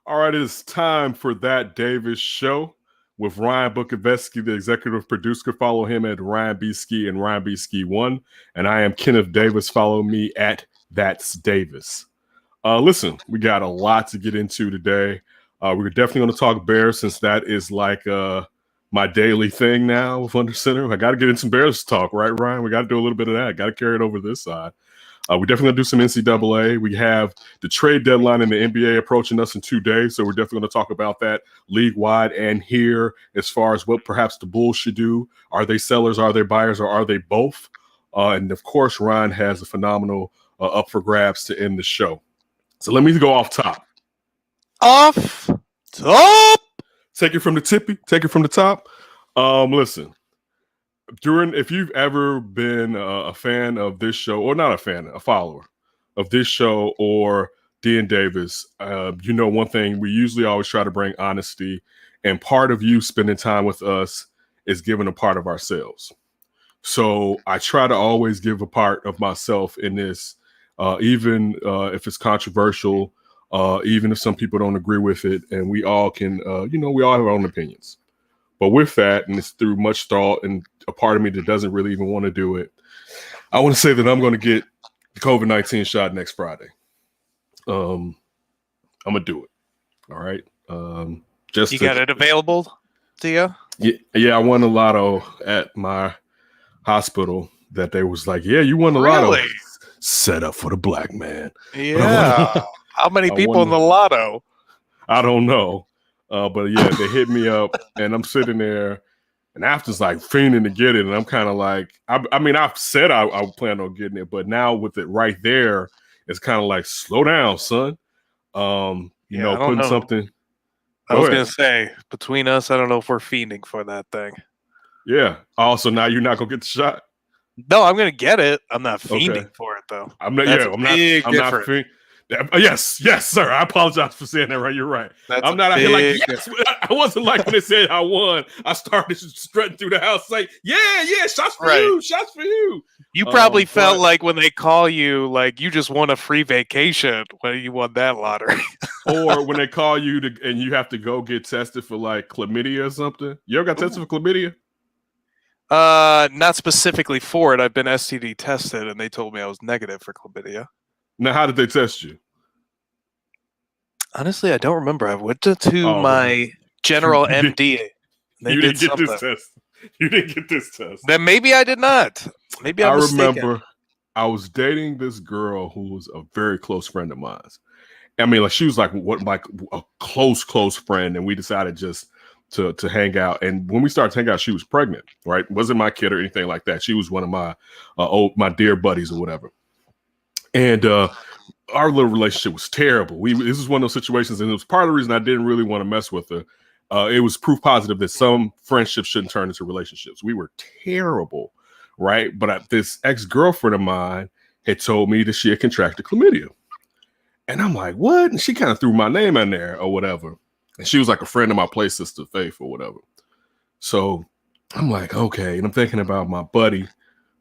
All right, it is time for That Davis Show with Ryan Bukovetsky, the executive producer. Follow him at Ryan B. Ski and Ryan B. Ski 1. And I am Kenneth Davis. Follow me at That's Davis. Listen, we got a lot to get into today. We're definitely going to talk Bears since that is like my daily thing now with Under Center. I got to get into some Bears talk, right, Ryan? We got to do a little bit of that. Got to carry it over this side. We're definitely going to do some NCAA. We have the trade deadline in the NBA approaching us in 2 days, so we're definitely going to talk about that league-wide and here as far as what perhaps the Bulls should do. Are they sellers, are they buyers, or are they both? And, of course, Ryan has a phenomenal up for grabs to end the show. So let me go off top. Off top! Take it from the tippy. Take it from the top. Listen. If you've ever been a fan of this show, or not a fan, a follower of this show or Dean Davis, you know one thing, we usually always try to bring honesty, and part of you spending time with us is giving a part of ourselves. So I try to always give a part of myself in this, even if it's controversial, even if some people don't agree with it, and we all can, we all have our own opinions. But with that, and it's through much thought and a part of me that doesn't really even want to do it, I want to say that I'm going to get the COVID-19 shot next Friday. I'm going to do it. All right. You got it available to you? Yeah, I won the lotto at my hospital that they was like, yeah, you won the lotto. Set up for the black man. Yeah. How many people in the lotto? I don't know. But yeah, they hit me up, and I'm sitting there, and Afton's like fiending to get it, and I'm kind of like, I've said I plan on getting it, but now with it right there, it's kind of like, slow down, son. Putting something. I was gonna say, between us, I don't know if we're fiending for that thing. Yeah. Also, now you're not gonna get the shot. No, I'm gonna get it. I'm not fiending for it though. I'm not fiending. Yes, sir. I apologize for saying that. Right, you're right. I'm not out here like, yes. I wasn't like when they said I won. I started strutting through the house like, yeah, shots for you, shots for you. You probably felt like when they call you, like you just won a free vacation when you won that lottery. Or when they call you and you have to go get tested for like chlamydia or something. You ever got tested for chlamydia? Not specifically for it. I've been STD tested, and they told me I was negative for chlamydia. Now, how did they test you? Honestly, I don't remember. I went to my general MD. You didn't get this test. You didn't get this test. Then maybe I did not. Maybe I remember I was dating this girl who was a very close friend of mine. I mean, like she was like a close friend, and we decided just to hang out. And when we started to hang out, she was pregnant. Right? Wasn't my kid or anything like that. She was one of my my dear buddies or whatever. And our little relationship was terrible. This was one of those situations, and it was part of the reason I didn't really want to mess with her. It was proof positive that some friendships shouldn't turn into relationships. We were terrible, right? But this ex-girlfriend of mine had told me that she had contracted chlamydia. And I'm like, what? And she kind of threw my name in there or whatever. And she was like a friend of my play sister, Faith, or whatever. So I'm like, okay. And I'm thinking about my buddy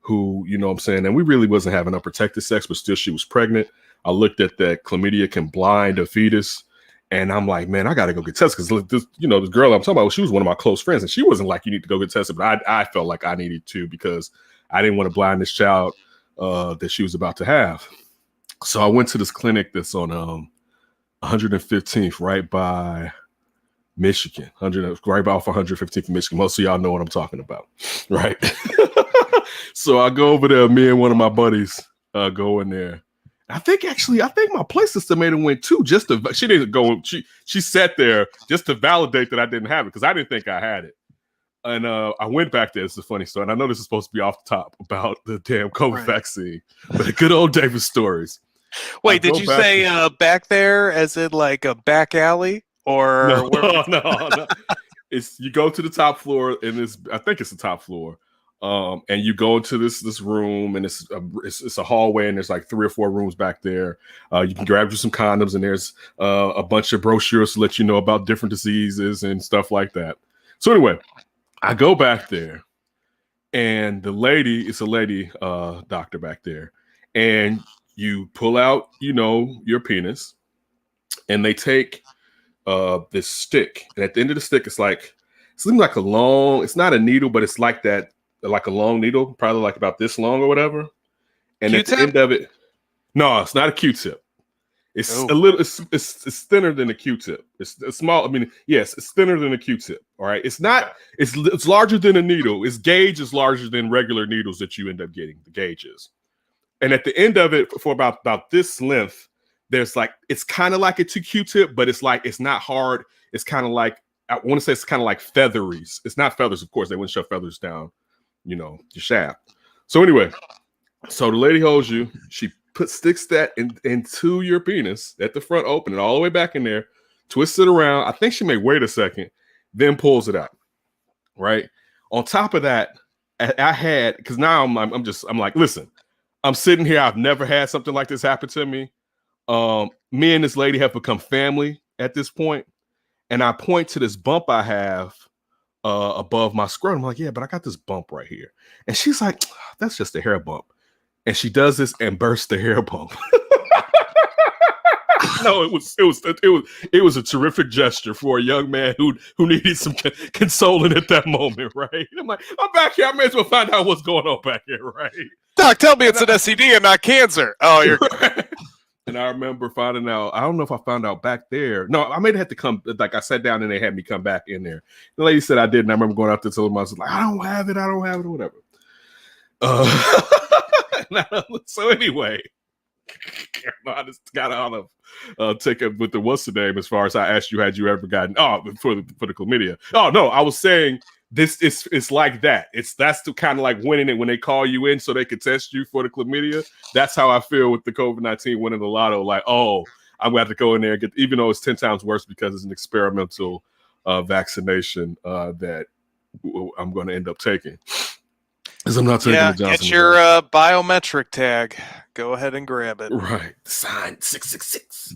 who, you know what I'm saying, and we really wasn't having unprotected sex, but still she was pregnant. I looked at that chlamydia can blind a fetus, and I'm like, man, I got to go get tested because this girl I'm talking about, she was one of my close friends, and she wasn't like, you need to go get tested, but I felt like I needed to because I didn't want to blind this child that she was about to have. So I went to this clinic that's on 115th, right by Michigan, right off 115th in Michigan. Most of y'all know what I'm talking about, right? So I go over there, me and one of my buddies go in there. I think my play sister made him went too. She didn't go. She sat there just to validate that I didn't have it because I didn't think I had it. And I went back there. It's a funny story. And I know this is supposed to be off the top about the damn COVID vaccine, but the good old Davis stories. Wait, did you say back there as in like a back alley or no. It's you go to the top floor and I think it's the top floor. And you go into this room, and it's a hallway, and there's like 3 or 4 rooms back there. You can grab you some condoms, and there's a bunch of brochures to let you know about different diseases and stuff like that. So anyway, I go back there, and it's a lady doctor back there, and you pull out, your penis, and they take this stick, and at the end of the stick, it's seems like a long. It's not a needle, but it's like that, like a long needle, probably like about this long or whatever. And Q-tip? at the end of it, no, it's not a Q-tip. It's a little. It's thinner than a Q-tip. It's small. I mean, yes, it's thinner than a Q-tip. All right. It's not. It's larger than a needle. Its gauge is larger than regular needles that you end up getting. The gauge is, and at the end of it, for about this length, there's it's kind of like a Q-tip, but it's not hard. It's kind of like, I want to say it's kind of like featheries. It's not feathers, of course. They wouldn't shove feathers down, your shaft. So anyway, so the lady holds you. She sticks that into your penis at the front, open it all the way back in there, twists it around. I think she may wait a second, then pulls it out. Right. On top of that, I had, because now I'm like, listen, I'm sitting here. I've never had something like this happen to me. Me and this lady have become family at this point, and I point to this bump I have above my scrotum. I'm like, yeah, but I got this bump right here, and she's like, that's just a hair bump. And she does this and bursts the hair bump. No, it was a terrific gesture for a young man who needed some consoling at that moment, right? I'm like, I'm back here. I may as well find out what's going on back here, right? Doc, tell me it's an STD and not cancer. Oh, you're right. And I remember finding out. I don't know if I found out back there. No, I may have had to come. Like I sat down and they had me come back in there. The lady said I did, and I remember going up to tell them, I was like, I don't have it, or whatever. So anyway, I just got out of take it with the what's the name as far as I asked you, had you ever gotten for the chlamydia? Oh no, I was saying this it's like that. That's the kind of like winning it when they call you in so they can test you for the chlamydia. That's how I feel with the COVID-19 winning the lotto. Like, oh, I'm going to have to go in there and get, even though it's 10 times worse because it's an experimental vaccination that I'm going to end up taking. Because I'm not taking the Johnson. Get your biometric tag. Go ahead and grab it. Right. Sign 666.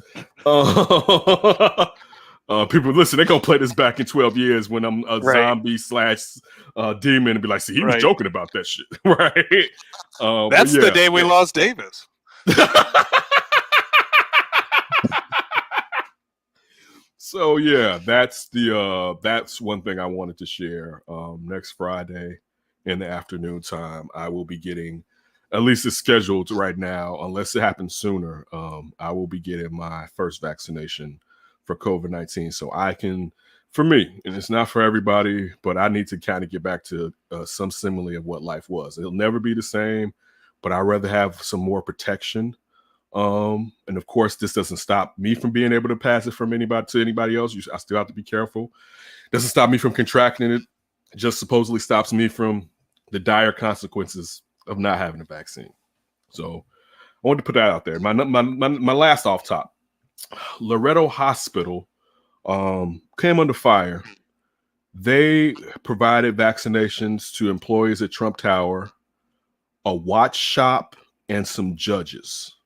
People, listen, they're going to play this back in 12 years when I'm a zombie / demon and be like, see, he was joking about that shit. Right. That's the day we lost Davis. So, yeah, that's one thing I wanted to share. Next Friday in the afternoon time, I will be getting, at least it's scheduled right now, unless it happens sooner, I will be getting my first vaccination for COVID-19. So I can, for me, and it's not for everybody, but I need to kind of get back to some simile of what life was. It'll never be the same, but I'd rather have some more protection. And of course, this doesn't stop me from being able to pass it from anybody to anybody else. I still have to be careful. Doesn't stop me from contracting it. It just supposedly stops me from the dire consequences of not having a vaccine. So I wanted to put that out there. My last off top, Loretto Hospital came under fire. They provided vaccinations to employees at Trump Tower, a watch shop, and some judges.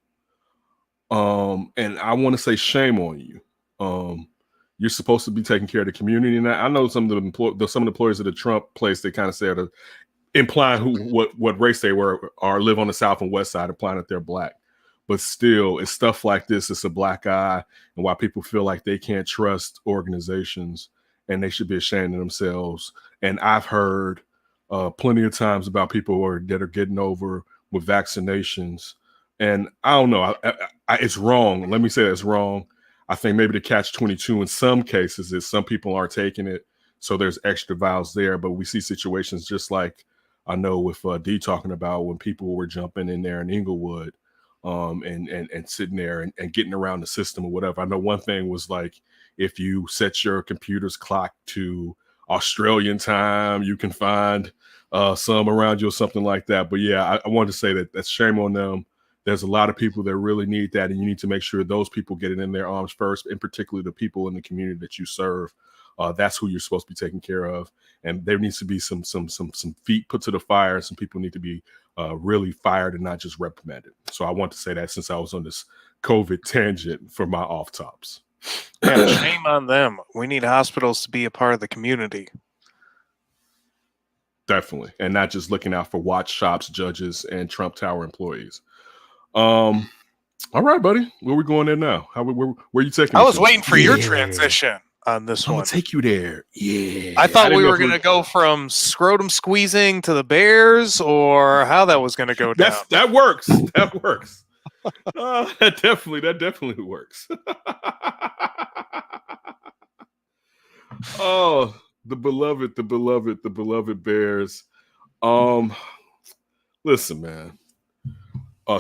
And I want to say shame on you. You're supposed to be taking care of the community. And I know some of the employees of the Trump place, they kind of said, implying what race they were or live on the South and West side, implying that they're black. But still, it's stuff like this. It's a black eye, and why people feel like they can't trust organizations and they should be ashamed of themselves. And I've heard plenty of times about people that are getting over with vaccinations. And I don't know. It's wrong. Let me say it's wrong. I think maybe the catch-22 in some cases is some people aren't taking it, so there's extra vials there. But we see situations just like I know with D talking about when people were jumping in there in Inglewood and sitting there and getting around the system or whatever. I know one thing was like if you set your computer's clock to Australian time, you can find some around you or something like that. But yeah, I wanted to say that's shame on them. There's a lot of people that really need that, and you need to make sure those people get it in their arms first, and particularly the people in the community that you serve. That's who you're supposed to be taking care of, and there needs to be some feet put to the fire. Some people need to be really fired and not just reprimanded. So I want to say that since I was on this COVID tangent for my off tops. Yeah, shame on them. We need hospitals to be a part of the community. Definitely, and not just looking out for watch shops, judges, and Trump Tower employees. All right, buddy. Where we going there now? Where are you taking me? I was to? waiting for your transition on this I'm one. gonna take you there. Yeah. I thought we didn't know were if going to go from scrotum squeezing to the Bears, or how that was going to go down. That works. That works. That definitely works. Oh, the beloved Bears. Listen, man.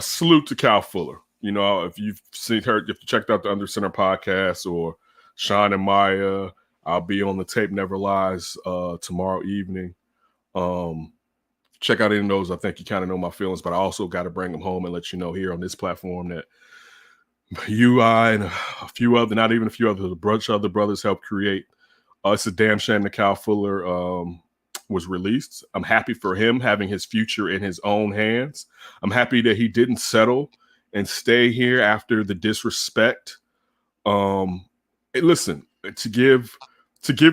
Salute to Cal Fuller. You know, if you've if you checked out the Under Center podcast or Sean and Maya, I'll be on the Tape Never Lies tomorrow evening. Check out any of those. I think you kind of know my feelings, but I also got to bring them home and let you know here on this platform that you, I, and a few other, not even a few other, a bunch of other brothers helped create. It's a damn shame that Cal Fuller was released. I'm happy for him having his future in his own hands. I'm happy that he didn't settle and stay here after the disrespect. Listen, to give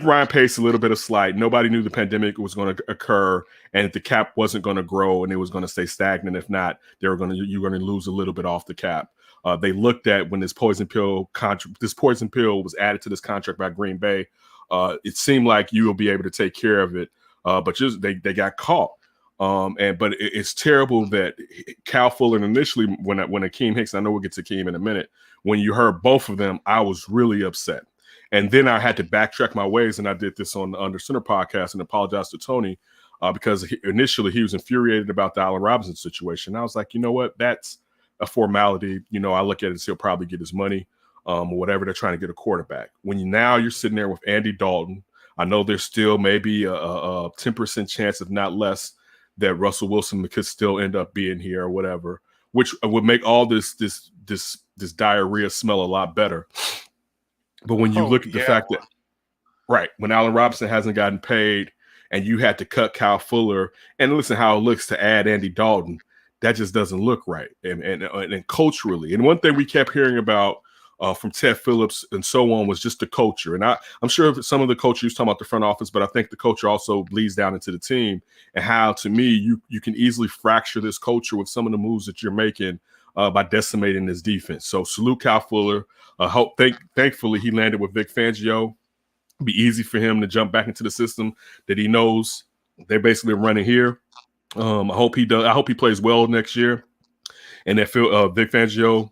Ryan Pace a little bit of slack, nobody knew the pandemic was going to occur and the cap wasn't going to grow and it was going to stay stagnant. If not, you're going to lose a little bit off the cap. They looked at when this poison pill was added to this contract by Green Bay. It seemed like you will be able to take care of it, but just they got caught. But it's terrible that Cal Fuller initially, when Akeem Hicks, I know we'll get to Akeem in a minute, when you heard both of them, I was really upset. And then I had to backtrack my ways, and I did this on the Under Center podcast and apologize to Tony because initially he was infuriated about the Allen Robinson situation. I was like, you know what? That's a formality. You know, I look at it as he'll probably get his money or whatever. They're trying to get a quarterback. When you're sitting there with Andy Dalton, I know there's still maybe a 10% chance, if not less, that Russell Wilson could still end up being here or whatever, which would make all this diarrhea smell a lot better. But when you look at the fact that, right, when Allen Robinson hasn't gotten paid and you had to cut Cal Fuller, and listen how it looks to add Andy Dalton, that just doesn't look right. And culturally, and one thing we kept hearing about from Ted Phillips and so on was just the culture. And I'm sure some of the culture was talking about the front office, but I think the culture also bleeds down into the team and how, to me, you can easily fracture this culture with some of the moves that you're making by decimating this defense. So salute Cal Fuller. Thankfully, he landed with Vic Fangio. It'd be easy for him to jump back into the system that he knows they're basically running here. I hope he does. I hope he plays well next year. And that Vic Fangio,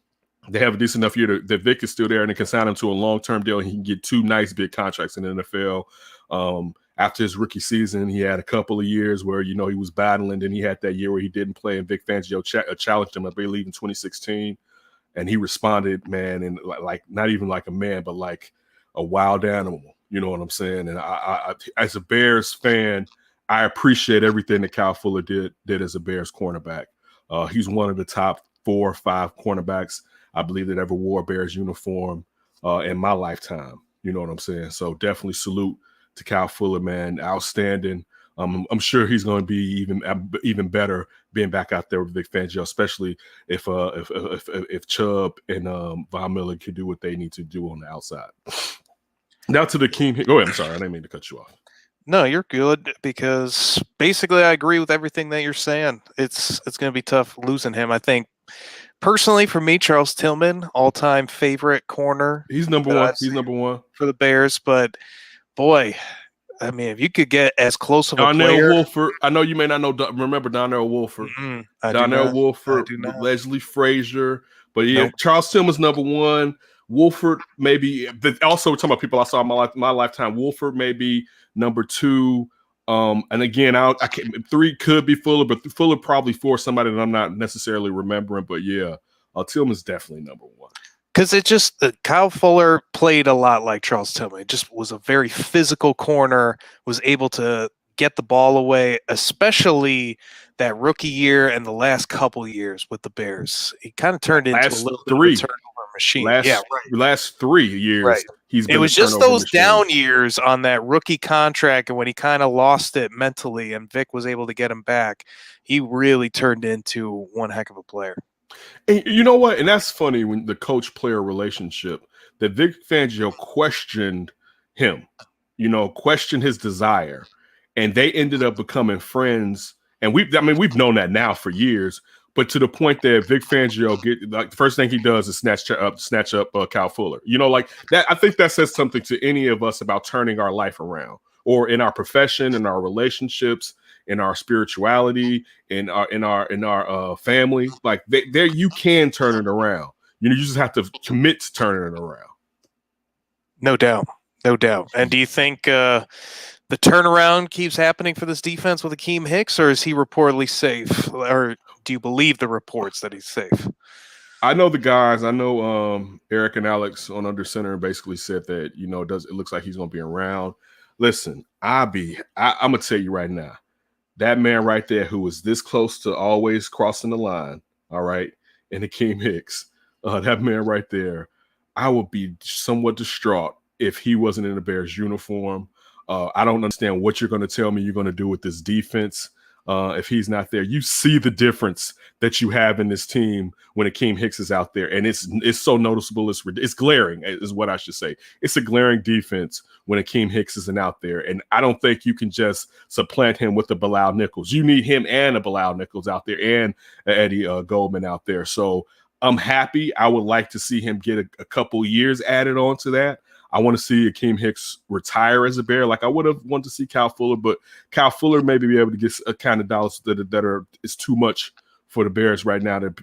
they have a decent enough year that Vic is still there and they can sign him to a long-term deal. And he can get 2 nice big contracts in the NFL. After his rookie season, he had a couple of years where, he was battling. Then he had that year where he didn't play, and Vic Fangio challenged him, I believe, in 2016. And he responded, man, and like not even like a man, but like a wild animal. You know what I'm saying? And I as a Bears fan, I appreciate everything that Cal Fuller did as a Bears cornerback. He's one of the top 4 or 5 cornerbacks, I believe, that ever wore a Bears uniform in my lifetime. You know what I'm saying? So definitely salute to Cal Fuller, man. Outstanding. I'm sure he's going to be even better being back out there with Vic Fangio, especially if Chubb and Von Miller can do what they need to do on the outside. Now to the King. Go ahead. I'm sorry, I didn't mean to cut you off. No, you're good, because basically I agree with everything that you're saying. It's going to be tough losing him. I think personally, for me, Charles Tillman, all-time favorite corner. He's number one. He's number one for the Bears. But boy, I mean, if you could get as close of a Donnell player. Wolford. I know you may not know. Remember Donnell Wolford? Donnell Wolford, Leslie Frazier. But yeah, Charles Tillman's number one. Wolford maybe. Also, we're talking about people I saw in my lifetime. Wolford maybe number 2. And again, I can't, 3 could be Fuller, but Fuller probably 4, somebody that I'm not necessarily remembering. But yeah, Tillman's definitely number 1. Because it just Kyle Fuller played a lot like Charles Tillman. It just was a very physical corner, was able to get the ball away, especially that rookie year and the last couple years with the Bears. He kind of turned into a little bit of a turnover machine. Last 3 years, right. It was just those down years on that rookie contract, and when he kind of lost it mentally and Vic was able to get him back, he really turned into one heck of a player. And you know what? And that's funny, when the coach-player relationship, that Vic Fangio questioned him, questioned his desire, and they ended up becoming friends. And we've known that now for years, but to the point that Vic Fangio the first thing he does is snatch up Kyle Fuller. Like that. I think that says something to any of us about turning our life around, or in our profession, in our relationships, in our spirituality, in our family. Like there, you can turn it around. You just have to commit to turning it around. No doubt. And do you think the turnaround keeps happening for this defense with Akeem Hicks, or is he reportedly safe? Or do you believe the reports that he's safe? I know the guys. I know Eric and Alex on Under Center basically said that it looks like he's going to be around. Listen, I'm gonna tell you right now, that man right there who was this close to always crossing the line, all right, and Akeem Hicks, that man right there, I would be somewhat distraught if he wasn't in the Bears uniform. I don't understand what you're going to tell me you're going to do with this defense if he's not there. You see the difference that you have in this team when Akeem Hicks is out there, and it's so noticeable. It's glaring, is what I should say. It's a glaring defense when Akeem Hicks isn't out there, and I don't think you can just supplant him with the Bilal Nichols. You need him and a Bilal Nichols out there, and Eddie Goldman out there. So I'm happy. I would like to see him get a couple years added on to that. I want to see Akeem Hicks retire as a Bear. Like I would have wanted to see Kyle Fuller, but Kyle Fuller maybe be able to get a kind of dollars that is too much for the Bears right now to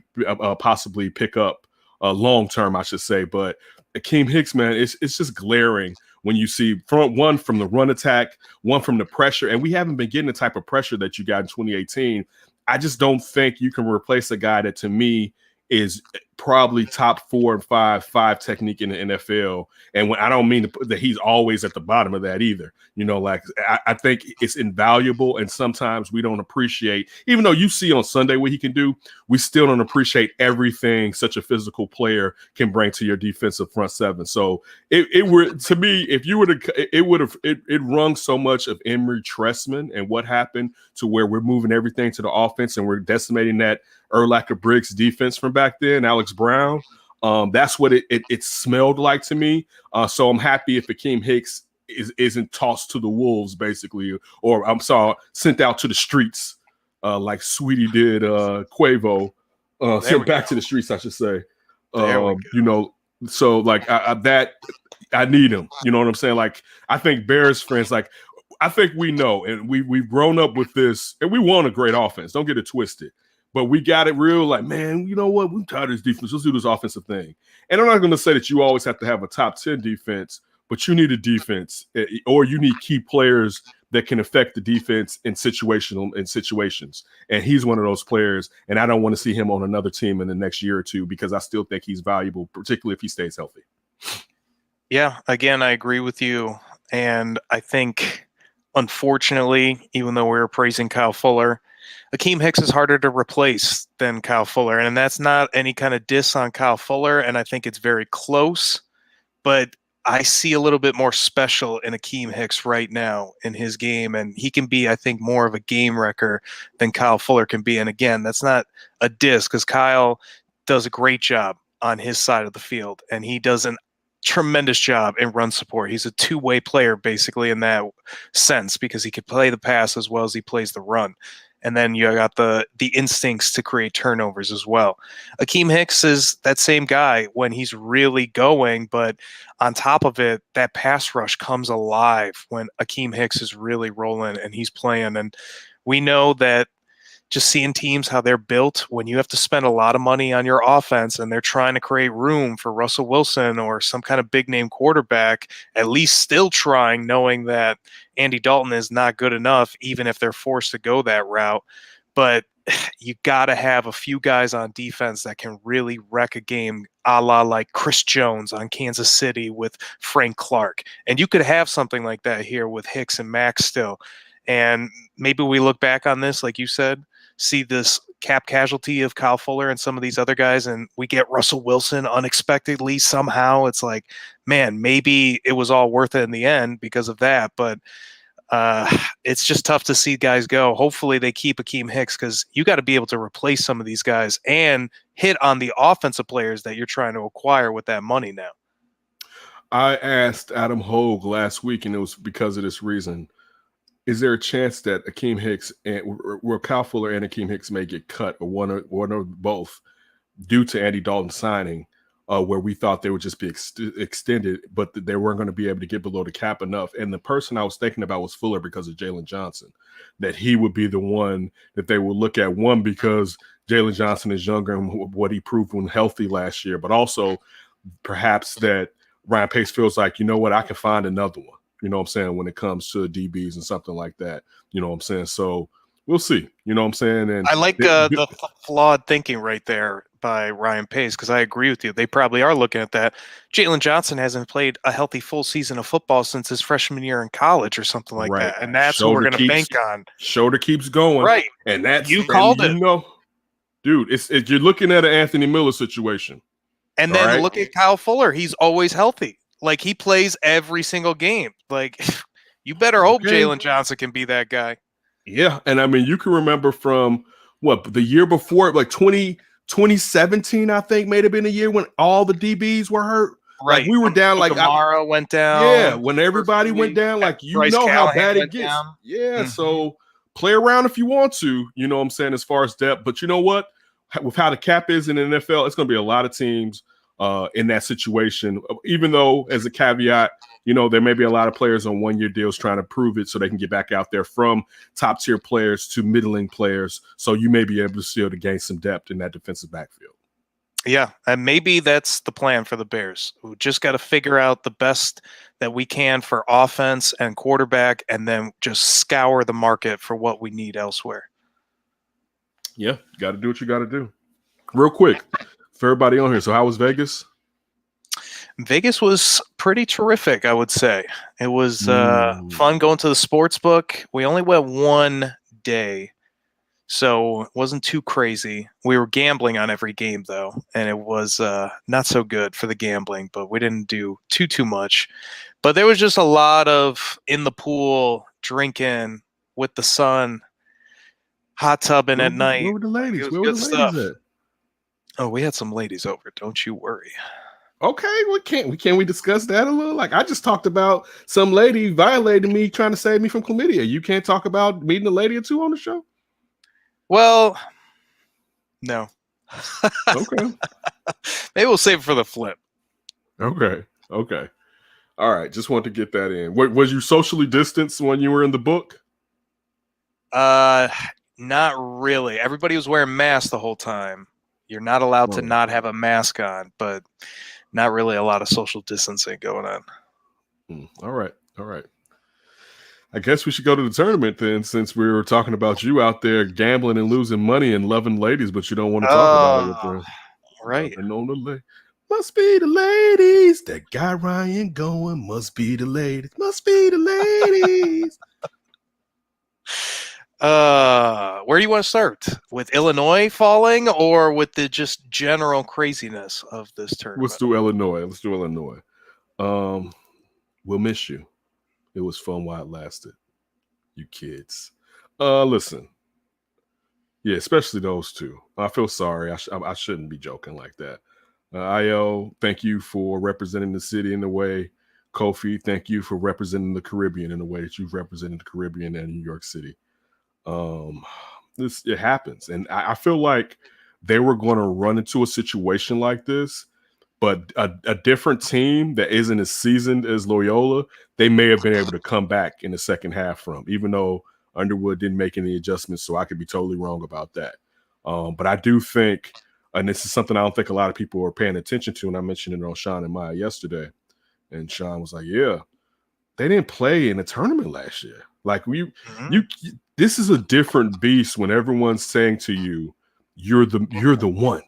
possibly pick up long term, I should say. But Akeem Hicks, man, it's just glaring when you see one from the run attack, one from the pressure, and we haven't been getting the type of pressure that you got in 2018. I just don't think you can replace a guy that, to me, is probably top 4 and 5 technique in the NFL. And when I don't mean that he's always at the bottom of that either. Like I think it's invaluable, and sometimes we don't appreciate, even though you see on Sunday what he can do, we still don't appreciate everything such a physical player can bring to your defensive front seven. So it were, to me, if you were to, it rung so much of Emory Trestman and what happened to where we're moving everything to the offense and we're decimating that Urlacher Briggs defense from back then, Alex Brown. That's what it smelled like to me. So I'm happy if Akeem Hicks isn't tossed to the wolves, basically, or sent out to the streets like Sweetie did Quavo. Sent back to the streets, I should say. So like I need him. You know what I'm saying? Like I think Bears fans, like I think we know, and we've grown up with this, and we want a great offense. Don't get it twisted. But we got it real, like, man, you know what? We're tired of this defense. Let's do this offensive thing. And I'm not going to say that you always have to have a top 10 defense, but you need a defense, or you need key players that can affect the defense in situations. And he's one of those players, and I don't want to see him on another team in the next year or two because I still think he's valuable, particularly if he stays healthy. Yeah, again, I agree with you. And I think, unfortunately, even though we were praising Kyle Fuller, Akeem Hicks is harder to replace than Kyle Fuller, and that's not any kind of diss on Kyle Fuller, and I think it's very close, but I see a little bit more special in Akeem Hicks right now in his game, and he can be, I think, more of a game wrecker than Kyle Fuller can be. And again, that's not a diss because Kyle does a great job on his side of the field, and he does an tremendous job in run support. He's a two-way player basically in that sense because he could play the pass as well as he plays the run. And then you got the instincts to create turnovers as well. Akeem Hicks is that same guy when he's really going, but on top of it, that pass rush comes alive when Akeem Hicks is really rolling and he's playing. And we know that just seeing teams, how they're built, when you have to spend a lot of money on your offense and they're trying to create room for Russell Wilson or some kind of big name quarterback, at least still trying, knowing that Andy Dalton is not good enough, even if they're forced to go that route. But you got to have a few guys on defense that can really wreck a game, a la like Chris Jones on Kansas City with Frank Clark. And you could have something like that here with Hicks and Max still. And maybe we look back on this, like you said, see this cap casualty of Kyle Fuller and some of these other guys, and we get Russell Wilson unexpectedly somehow. It's like, man, maybe it was all worth it in the end because of that. But it's just tough to see guys go. Hopefully they keep Akeem Hicks because you got to be able to replace some of these guys and hit on the offensive players that you're trying to acquire with that money now. I asked Adam Hogue last week, and it was because of this reason. is there a chance that Akeem Hicks and Kyle Fuller and Akeem Hicks may get cut, or one or both, due to Andy Dalton signing, where we thought they would just be extended, but they weren't going to be able to get below the cap enough? And the person I was thinking about was Fuller because of Jalen Johnson, that he would be the one that they would look at, one, because Jalen Johnson is younger and what he proved when healthy last year, but also perhaps that Ryan Pace feels like, you know what, I can find another one, you know what I'm saying, when it comes to DBs and something like that, you know what I'm saying? So we'll see, you know what I'm saying? And I like the flawed thinking right there by Ryan Pace, because I agree with you. They probably are looking at that. Jalen Johnson hasn't played a healthy full season of football since his freshman year in college or something like that, and that's what we're going to bank on. Shoulder keeps going, right? And that's you called it. You know, dude, you're looking at an Anthony Miller situation. And then look at Kyle Fuller. He's always healthy. Like, he plays every single game. Like, you better hope Jalen Johnson can be that guy. Yeah, and I mean, you can remember from the year before, like 2017, I think, may have been a year when all the DBs were hurt. Right, like we were down. Like Kamara went down. Yeah, when everybody went down, like Bryce know Callahan how bad it gets. Down. Yeah, so play around if you want to. You know what I'm saying, as far as depth. But you know what? With how the cap is in the NFL, it's going to be a lot of teams in that situation. Even though, as a caveat, you know, there may be a lot of players on one-year deals trying to prove it so they can get back out there, from top-tier players to middling players. So you may be able to still to gain some depth in that defensive backfield. Yeah, and maybe that's the plan for the Bears. We just got to figure out the best that we can for offense and quarterback, and then just scour the market for what we need elsewhere. Yeah, you got to do what you got to do. Real quick, for everybody on here, so how was Vegas? Vegas was pretty terrific, I would say. It was fun going to the sports book. We only went one day, so it wasn't too crazy. We were gambling on every game, though, and it was not so good for the gambling, but we didn't do too much. But there was just a lot of in the pool, drinking with the sun, hot tubbing at night. Where were the ladies? Where were the ladies at? Oh, we had some ladies over. Don't you worry. Okay, well, can we discuss that a little? Like, I just talked about some lady violating me, trying to save me from chlamydia. You can't talk about meeting a lady or two on the show? Well, no. Okay. Maybe we'll save it for the flip. Okay. All right, just wanted to get that in. Was you socially distanced when you were in the book? Not really. Everybody was wearing masks the whole time. You're not allowed to not have a mask on, but not really a lot of social distancing going on. All right. I guess we should go to the tournament then, since we were talking about you out there gambling and losing money and loving ladies, but you don't want to talk about it. Right. Must be the ladies that got Ryan going. Must be the ladies. Must be the ladies. Where do you want to start? With Illinois falling, or with the just general craziness of this tournament? Let's do Illinois. We'll miss you. It was fun while it lasted. You kids. Listen. Yeah, especially those two. I feel sorry. I shouldn't be joking like that. Io, thank you for representing the city in the way. Kofi, thank you for representing the Caribbean in the way that you've represented the Caribbean and New York City. It happens, and I feel like they were going to run into a situation like this, but a different team that isn't as seasoned as Loyola, they may have been able to come back in the second half from, even though Underwood didn't make any adjustments, so I could be totally wrong about that. But I do think, and this is something I don't think a lot of people are paying attention to, and I mentioned it on Sean and Maya yesterday, and Sean was like, yeah, they didn't play in a tournament last year. Like, this is a different beast when everyone's saying to you, you're the one,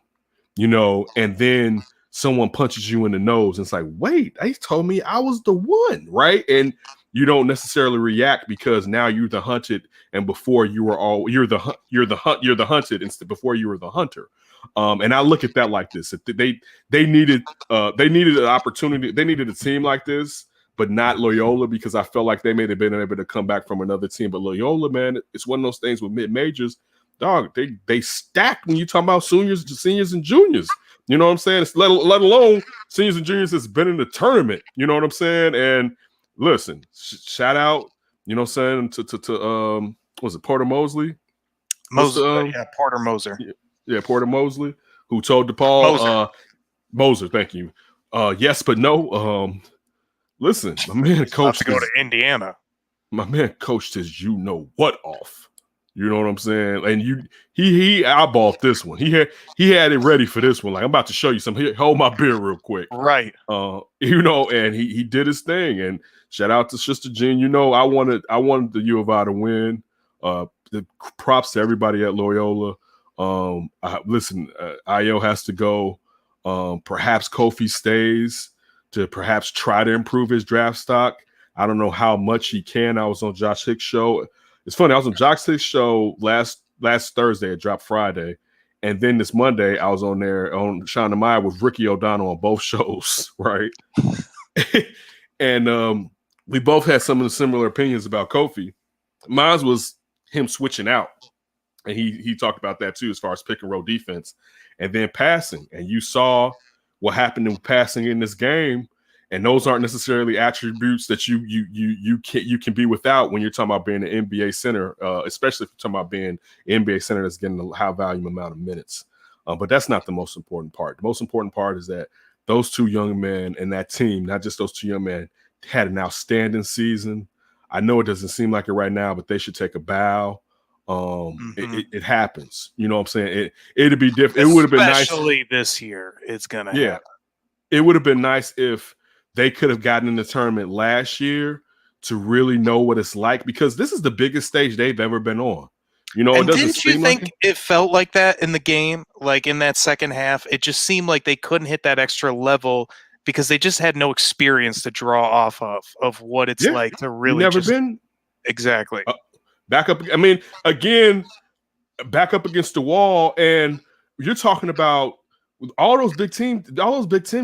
you know, and then someone punches you in the nose and it's like, wait, they told me I was the one, right? And you don't necessarily react because now you're the hunted, and before you were you're the hunted instead before you were the hunter. And I look at that like this: they needed an opportunity, they needed a team like this, but not Loyola, because I felt like they may have been able to come back from another team. But Loyola, man, it's one of those things with mid-majors, dog, they stack when you talk about seniors and juniors. You know what I'm saying? It's let alone seniors and juniors that's been in the tournament. You know what I'm saying? And listen, shout out You know what I'm saying? To was it Porter Mosley? Porter Moser. Yeah, Porter Mosley, who told DePaul Moser, thank you. Yes, but no. Listen, my man coached to go to Indiana. My man coached his what off. You know what I'm saying? And he eyeballed this one. He had it ready for this one. Like, I'm about to show you something. Here, hold my beer real quick. Right. And he did his thing. And shout out to Sister Jean. I wanted the U of I to win. The props to everybody at Loyola. Listen, Ayo has to go. Perhaps Kofi stays to perhaps try to improve his draft stock. I don't know how much he can. I was on Josh Hicks' show. It's funny. I was on Josh Hicks' show last Thursday. It dropped Friday. And then this Monday, I was on there on Sean and Maya with Ricky O'Donnell on both shows, right? And we both had some of the similar opinions about Kofi. Mine was him switching out. And he talked about that too, as far as pick and roll defense. And then passing. And you saw what happened in passing in this game. And those aren't necessarily attributes that you can be without when you're talking about being an NBA center, especially if you're talking about being an NBA center that's getting a high volume amount of minutes. But that's not the most important part. The most important part is that those two young men and that team, not just those two young men, had an outstanding season. I know it doesn't seem like it right now, but they should take a bow. It happens. You know what I'm saying? It'd be different. It would have been nice. Especially this year, it's gonna happen. It would have been nice if they could have gotten in the tournament last year to really know what it's like, because this is the biggest stage they've ever been on. And it doesn't didn't you seem think like it felt like that in the game? Like in that second half, it just seemed like they couldn't hit that extra level because they just had no experience to draw off of what it's like to really been exactly back up. I mean, again, back up against the wall, and you're talking about all those Big Ten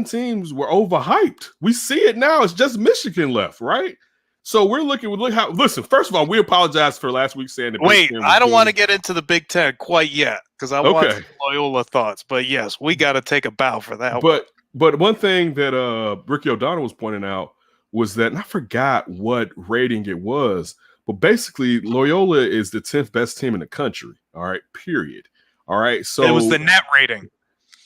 teams were overhyped. We see it now. It's just Michigan left, right? So listen, first of all, we apologize for last week saying that. Wait, I don't want to get into the Big Ten quite yet because I want some Loyola thoughts. But yes, we got to take a bow for that. But one thing that Ricky O'Donnell was pointing out was that, and I forgot what rating it was, but basically Loyola is the 10th best team in the country. All right, period. All right, so it was the net rating.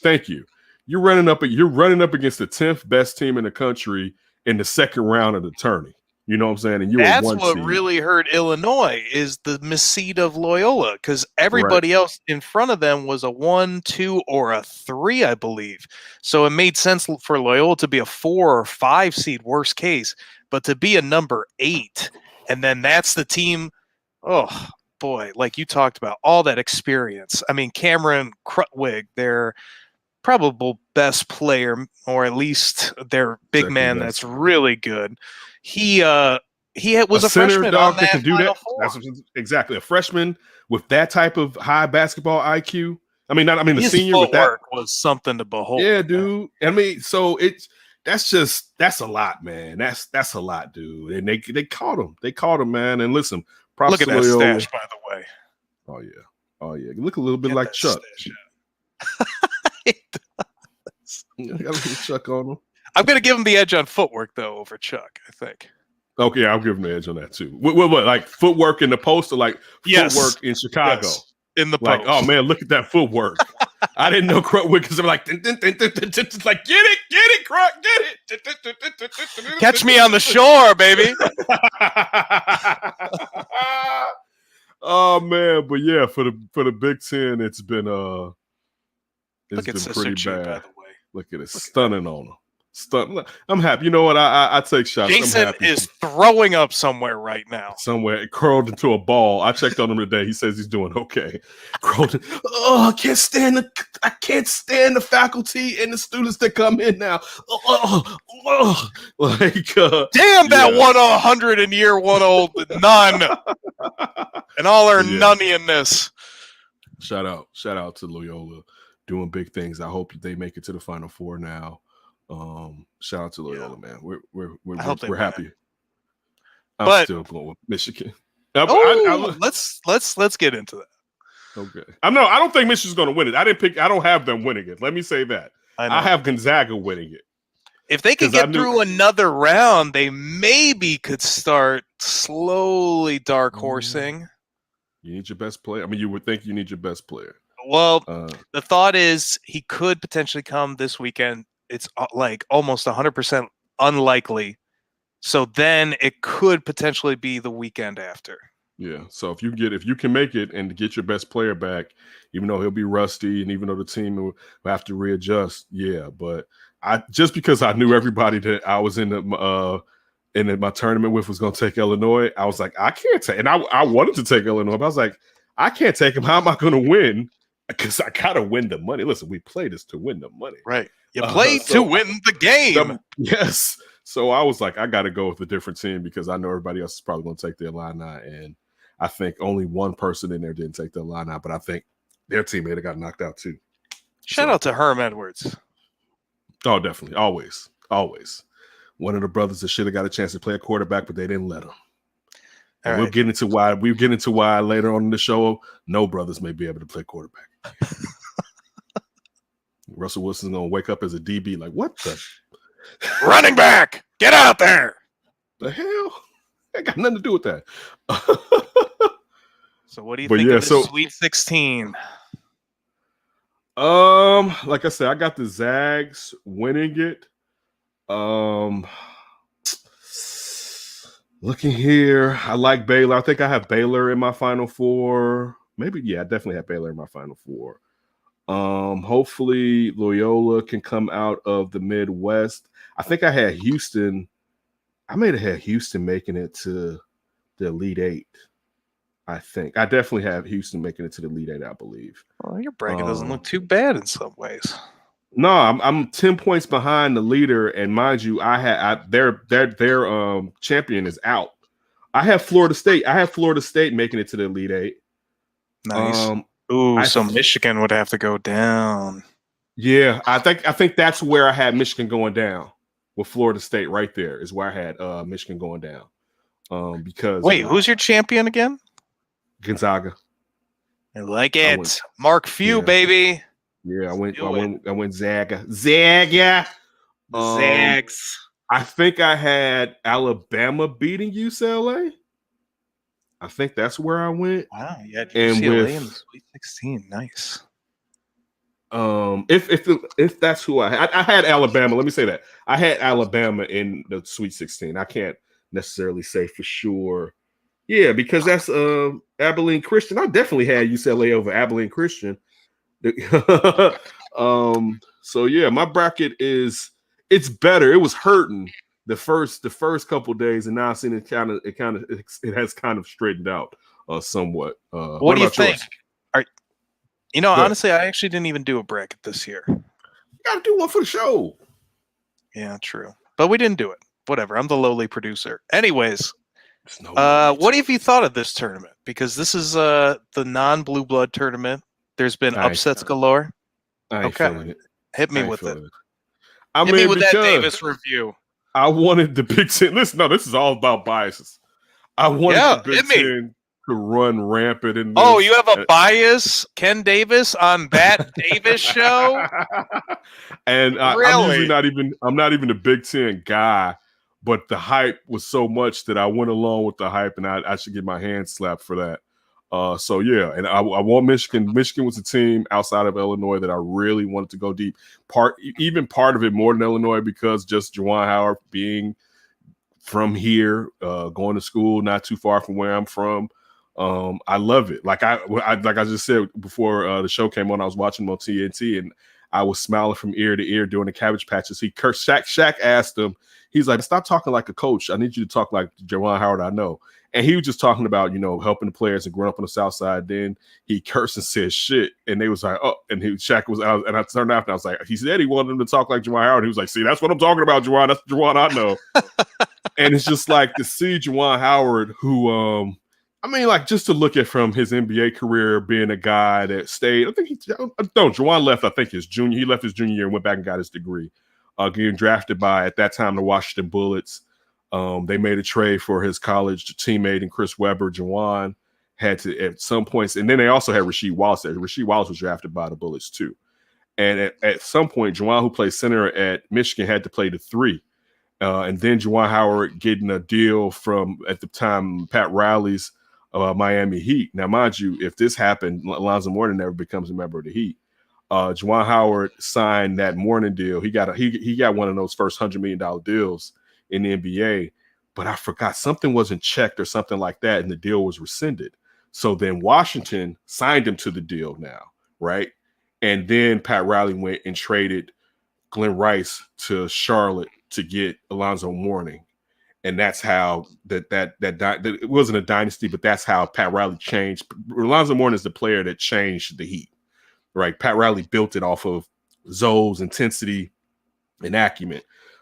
Thank you. You're running up against the 10th best team in the country in the second round of the tourney. You know what I'm saying? And that's what really hurt Illinois is the misseed of Loyola, because everybody else in front of them was a 1, 2, or a 3, I believe. So it made sense for Loyola to be a 4 or 5 seed, worst case, but to be a number 8, and then that's the team. Oh boy, like you talked about, all that experience. I mean, Cameron Krutwig, their probable best player, or at least their big man that's really good. He was a freshman on that can do that. That's exactly a freshman with that type of high basketball IQ. The senior with that was something to behold. Yeah, dude. I mean, so that's a lot, man. That's a lot, dude. And they caught him. They caught him, man. And listen, props look at to that Loyola. stash, by the way. Oh yeah. You look a little bit like Chuck. It does. Got a little Chuck on him. I'm going to give him the edge on footwork, though, over Chuck, I think. Okay, I'll give him the edge on that, too. What, like footwork in the post, or like footwork in Chicago? Yes, in the post. Oh, man, look at that footwork. I didn't know Krutwig, because I'm like, like, get it, Krut, get it. Catch me on the shore, baby. Oh, man, but yeah, for the Big Ten, it's been pretty bad. By the way. Look at it, stunning on him. I'm happy. You know what? I take shots. Jason is throwing up somewhere right now. Somewhere, curled into a ball. I checked on him today. He says he's doing okay. Curled. I can't stand the faculty and the students that come in now. Damn that 100 in year 1 old none, and all our nunniness. Shout out to Loyola, doing big things. I hope they make it to the Final Four now. Shout out to Loyola, man. We're happy. I'm still going with Michigan. Let's get into that. Okay. I don't think Michigan's going to win it. I don't have them winning it. Let me say that. I have Gonzaga winning it. If they could get through another round, they maybe could start slowly dark horsing. You need your best player. I mean, you would think you need your best player. Well, the thought is he could potentially come this weekend. It's like almost 100% unlikely. So then it could potentially be the weekend after. Yeah. So if you can make it and get your best player back, even though he'll be rusty and even though the team will have to readjust, yeah. But just because I knew everybody that I was in my tournament with was going to take Illinois, I was like, I can't take. And I wanted to take Illinois, but I was like, I can't take him. How am I going to win? Because I got to win the money. Listen, we play this to win the money. Right. You played to win the game. Yes. So I was like, I got to go with a different team because I know everybody else is probably going to take the Illini. And I think only one person in there didn't take the Illini, but I think their teammate got knocked out too. Shout out to Herm Edwards. Oh, definitely. Always. Always. One of the brothers that should have got a chance to play a quarterback, but they didn't let him. And we'll get into why later on in the show. No brothers may be able to play quarterback. Russell Wilson's gonna wake up as a DB, like, what the running back? Get out there! The hell? That got nothing to do with that. So what do you think of this Sweet 16? Like I said, I got the Zags winning it. Looking here, I like Baylor. I think I have Baylor in my Final Four. Maybe, yeah, I definitely have Baylor in my Final Four. Hopefully Loyola can come out of the Midwest. I think I had Houston. I may have had Houston making it to the Elite Eight. I think I definitely have Houston making it to the Elite Eight, I believe. Well, your bracket doesn't look too bad in some ways. No, I'm 10 points behind the leader, and mind you, their champion is out. I have Florida State. I have Florida State making it to the Elite Eight. Nice. So Michigan would have to go down. Yeah, I think that's where I had Michigan going down with Florida State. Right there is where I had Michigan going down. Because who's your champion again? Gonzaga. I like it. Mark Few, baby. Yeah, I went Zaga. Zags. I think I had Alabama beating UCLA. I think that's where I went. Wow, you had UCLA in the Sweet 16. Nice. If that's who I had Alabama. Let me say that. I had Alabama in the Sweet 16. I can't necessarily say for sure. Yeah, because that's Abilene Christian. I definitely had UCLA over Abilene Christian. So yeah, my bracket it's better. It was hurting the first couple of days, and now I've seen it has kind of straightened out somewhat. What do you think? Honestly, I actually didn't even do a bracket this year. You gotta do one for the show. Yeah, true. But we didn't do it. Whatever. I'm the lowly producer. Anyways, what have you thought of this tournament? Because this is the non-blue blood tournament. There's been upsets galore. Okay. Hit me with it. Hit me with that Davis review. I wanted the Big Ten. Listen, no, this is all about biases. I wanted the Big Ten to run rampant in this. Oh, you have a bias, Ken Davis, on that Davis show? And really? I'm not even a Big Ten guy, but the hype was so much that I went along with the hype, and I should get my hand slapped for that. So yeah, and I want Michigan. Michigan was a team outside of Illinois that I really wanted to go deep. Part of it more than Illinois because just Juwan Howard being from here, going to school not too far from where I'm from. I love it. Like I just said before the show came on, I was watching him on TNT and I was smiling from ear to ear during the Cabbage Patches. He cursed. Shaq asked him, he's like, "Stop talking like a coach. I need you to talk like Juwan Howard I know." And he was just talking about, helping the players and growing up on the South Side. Then he cursed and said shit. And they was like, oh, and Shaq was out. And I turned after, I was like, he said he wanted him to talk like Juwan Howard. He was like, see, that's what I'm talking about, Juwan. That's the Juwan I know. And it's just like to see Juwan Howard, who, just to look at from his NBA career, being a guy that stayed, Juwan left, I think he left his junior year and went back and got his degree. Getting drafted by, at that time, the Washington Bullets. They made a trade for his college teammate and Chris Webber. Juwan had to, at some points, and then they also had Rasheed Wallace. Rasheed Wallace was drafted by the Bullets too. And at some point, Juwan, who plays center at Michigan, had to play the 3. And then Juwan Howard getting a deal from, at the time, Pat Riley's Miami Heat. Now, mind you, if this happened, Alonzo Mourning never becomes a member of the Heat. Juwan Howard signed that Mourning deal. He got one of those first $100 million deals in the NBA, but I forgot something wasn't checked or something like that, and the deal was rescinded. So then Washington signed him to the deal now, right? And then Pat Riley went and traded Glenn Rice to Charlotte to get Alonzo Mourning. And that's how that it wasn't a dynasty, but that's how Pat Riley changed. Alonzo Mourning is the player that changed the Heat, right? Pat Riley built it off of Zoe's intensity and acumen.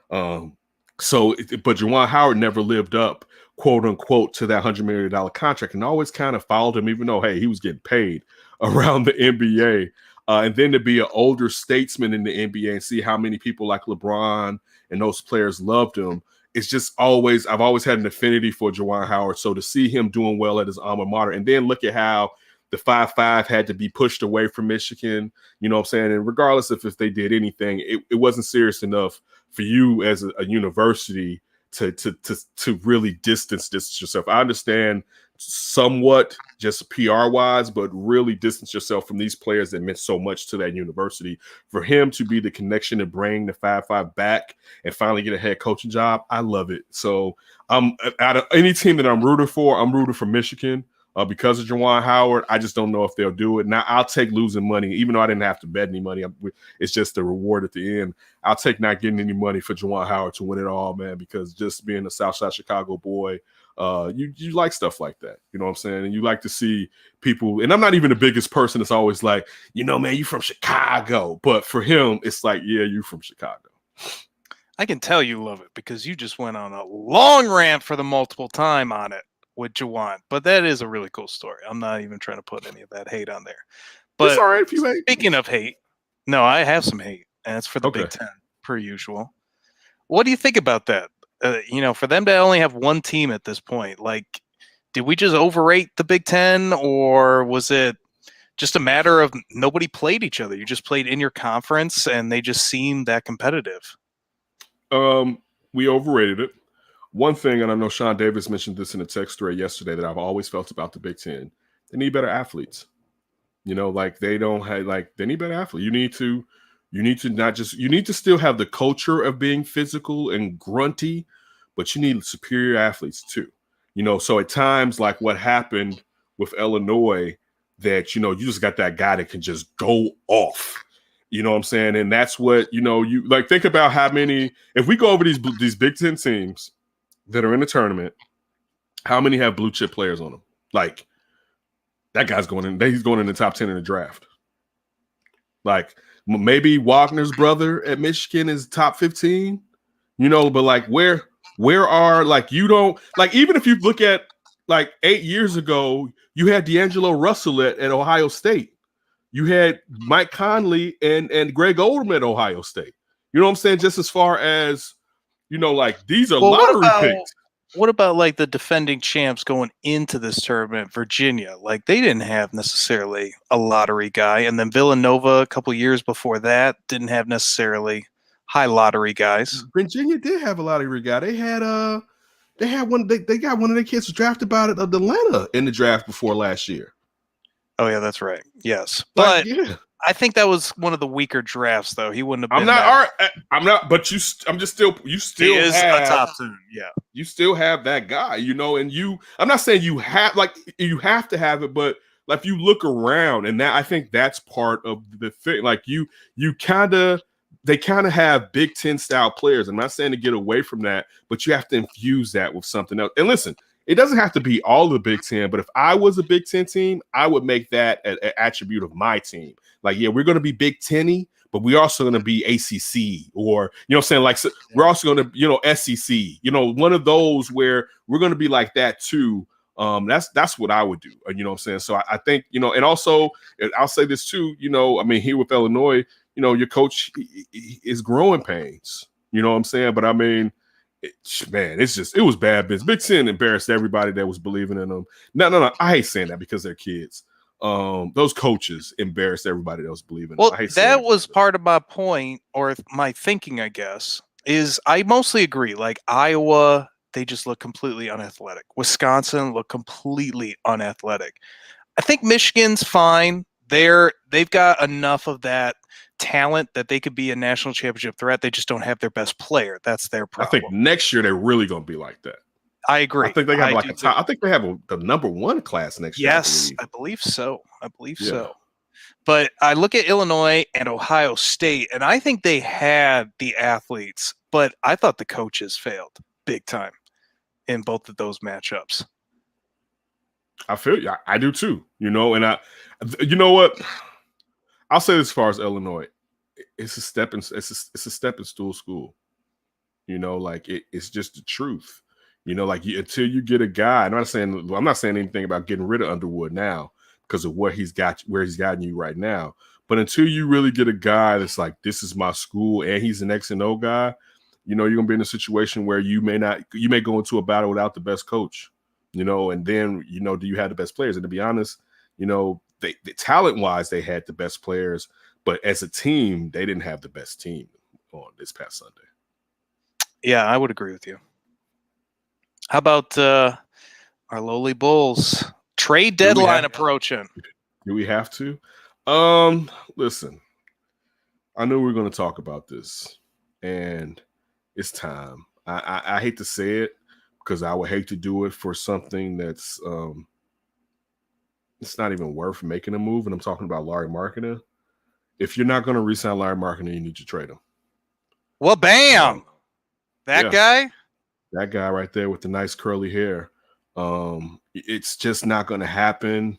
But Juwan Howard never lived up, quote unquote, to that $100 million contract, and always kind of followed him, even though, hey, he was getting paid around the NBA. And then to be an older statesman in the NBA and see how many people like LeBron and those players loved him. It's just I've always had an affinity for Juwan Howard. So to see him doing well at his alma mater, and then look at how the 5-5 had to be pushed away from Michigan, you know what I'm saying? And regardless of if they did anything, it wasn't serious enough for you as a university to really distance yourself. I understand somewhat just PR wise, but really distance yourself from these players that meant so much to that university. For him to be the connection to bring the 5-5 back and finally get a head coaching job, I love it. So out of any team that I'm rooting for Michigan. Because of Juwan Howard, I just don't know if they'll do it. Now, I'll take losing money, even though I didn't have to bet any money. It's just the reward at the end. I'll take not getting any money for Juwan Howard to win it all, man, because just being a Southside Chicago boy, you like stuff like that. You know what I'm saying? And you like to see people, and I'm not even the biggest person that's always like, man, you from Chicago. But for him, it's like, yeah, you from Chicago. I can tell you love it because you just went on a long rant for the multiple time on it with Juwan, but that is a really cool story. I'm not even trying to put any of that hate on there. But it's all right if you hate. Speaking of hate, no, I have some hate, and it's for the Big Ten, per usual. What do you think about that? For them to only have one team at this point, like, did we just overrate the Big Ten, or was it just a matter of nobody played each other? You just played in your conference, and they just seemed that competitive. We overrated it. One thing, and I know Sean Davis mentioned this in a text thread yesterday, that I've always felt about the Big Ten: they need better athletes. They need better athletes. You need to still have the culture of being physical and grunty, but you need superior athletes too. So at times, like what happened with Illinois, that you just got that guy that can just go off. You know what I'm saying? And that's what you like. Think about how many. If we go over these Big Ten teams that are in the tournament, how many have blue chip players on them? Like, that guy's going in. He's going in the top 10 in the draft. Like, maybe Wagner's brother at Michigan is top 15. But like, where are, like, you don't, like, even if you look at like 8 years ago, you had D'Angelo Russell at Ohio State. You had Mike Conley and Greg Oldham at Ohio State. You know what I'm saying? Just as far as like, these are lottery picks. What about like the defending champs going into this tournament, Virginia? Like, they didn't have necessarily a lottery guy, and then Villanova a couple years before that didn't have necessarily high lottery guys. Virginia did have a lottery guy. They had one. They got one of their kids drafted by Atlanta in the draft before last year. Oh yeah, that's right. Yes, but yeah. I think that was one of the weaker drafts, though. He wouldn't have been. I'm not. But you still is have a top 2. Yeah, you still have that guy, and I'm not saying you have to have it, but like, if you look around, and that, I think that's part of the thing. Like, they kind of have Big Ten style players. I'm not saying to get away from that, but you have to infuse that with something else. And listen, it doesn't have to be all the Big Ten, but if I was a Big Ten team, I would make that an attribute of my team. Like, yeah, we're going to be Big Ten-y, but we're also going to be ACC, or, you know what I'm saying? Like, so we're also going to, SEC, one of those where we're going to be like that too. That's what I would do. You know what I'm saying? So I think, and also I'll say this too, here with Illinois, your coach is growing pains, you know what I'm saying? But I mean, it was bad business. Big Ten embarrassed everybody that was believing in them. No. I hate saying that because they're kids. those coaches embarrassed everybody else believing. Well, that was part of my point, or my thinking, I guess, is I mostly agree. Like Iowa, they just look completely unathletic. Wisconsin look completely unathletic. I think Michigan's fine. They've got enough of that talent that they could be a national championship threat. They just don't have their best player. That's their problem. I think next year they're really going to be like that. I agree. I think they have I think they have the number 1 class next year. Yes, I believe so. So. But I look at Illinois and Ohio State, and I think they had the athletes, but I thought the coaches failed big time in both of those matchups. I feel you. I do too. And you know what? I'll say this as far as Illinois, it's a stepping stool school. It's just the truth. Until you get a guy. I'm not saying anything about getting rid of Underwood now because of where he's gotten you right now. But until you really get a guy that's like, this is my school and he's an X and O guy, you're gonna be in a situation where you may go into a battle without the best coach. And then do you have the best players? And to be honest, they talent wise they had the best players, but as a team they didn't have the best team on this past Sunday. Yeah, I would agree with you. How about our lowly Bulls? Trade deadline approaching. Do we have to? Listen, I knew we were going to talk about this, and it's time. I hate to say it because I would hate to do it for something that's it's not even worth making a move, and I'm talking about Larry Markkinen. If you're not going to re-sign Larry Markkinen, you need to trade him. Well, bam! That guy right there with the nice curly hair. It's just not going to happen.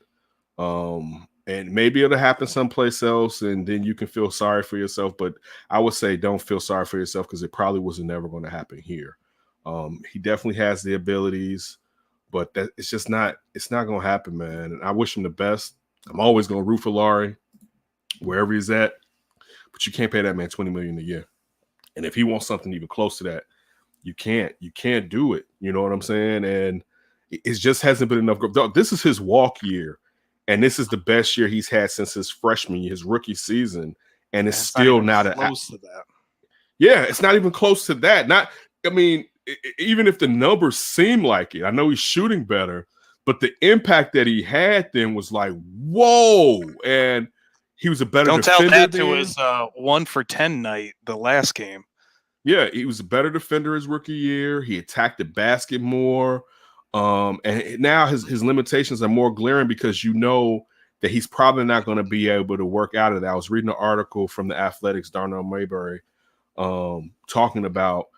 And maybe it'll happen someplace else, and then you can feel sorry for yourself. But I would say don't feel sorry for yourself because it probably was never going to happen here. He definitely has the abilities, but it's just not. It's not going to happen, man. And I wish him the best. I'm always going to root for Larry wherever he's at, but you can't pay that man $20 million a year. And if he wants something even close to that, you can't do it. You know what I'm saying? And it just hasn't been enough growth. This is his walk year, and this is the best year he's had since his freshman year, his rookie season, and it's still not close to that. Yeah, it's not even close to that. Even if the numbers seem like it, I know he's shooting better, but the impact that he had then was like, whoa, and he was a better defender. Don't tell that to his 1 for 10 night the last game. Yeah, he was a better defender his rookie year. He attacked the basket more. And now his limitations are more glaring because that he's probably not going to be able to work out of that. I was reading an article from the Athletics, Darnell Mayberry, talking about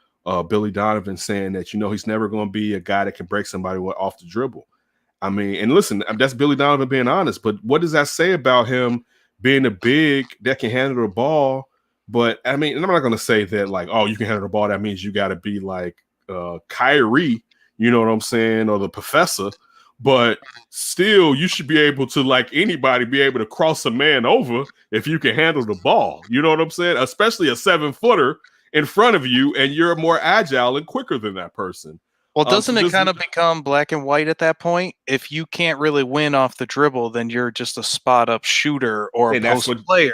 Billy Donovan saying that, he's never going to be a guy that can break somebody off the dribble. And listen, that's Billy Donovan being honest, but what does that say about him being a big that can handle the ball? But I'm not going to say that like, oh, you can handle the ball. That means you got to be like Kyrie, you know what I'm saying, or the professor. But still, you should be able to, like anybody, be able to cross a man over if you can handle the ball. You know what I'm saying? Especially a 7-footer in front of you, and you're more agile and quicker than that person. Well, doesn't it kind of become black and white at that point? If you can't really win off the dribble, then you're just a spot-up shooter or a post player.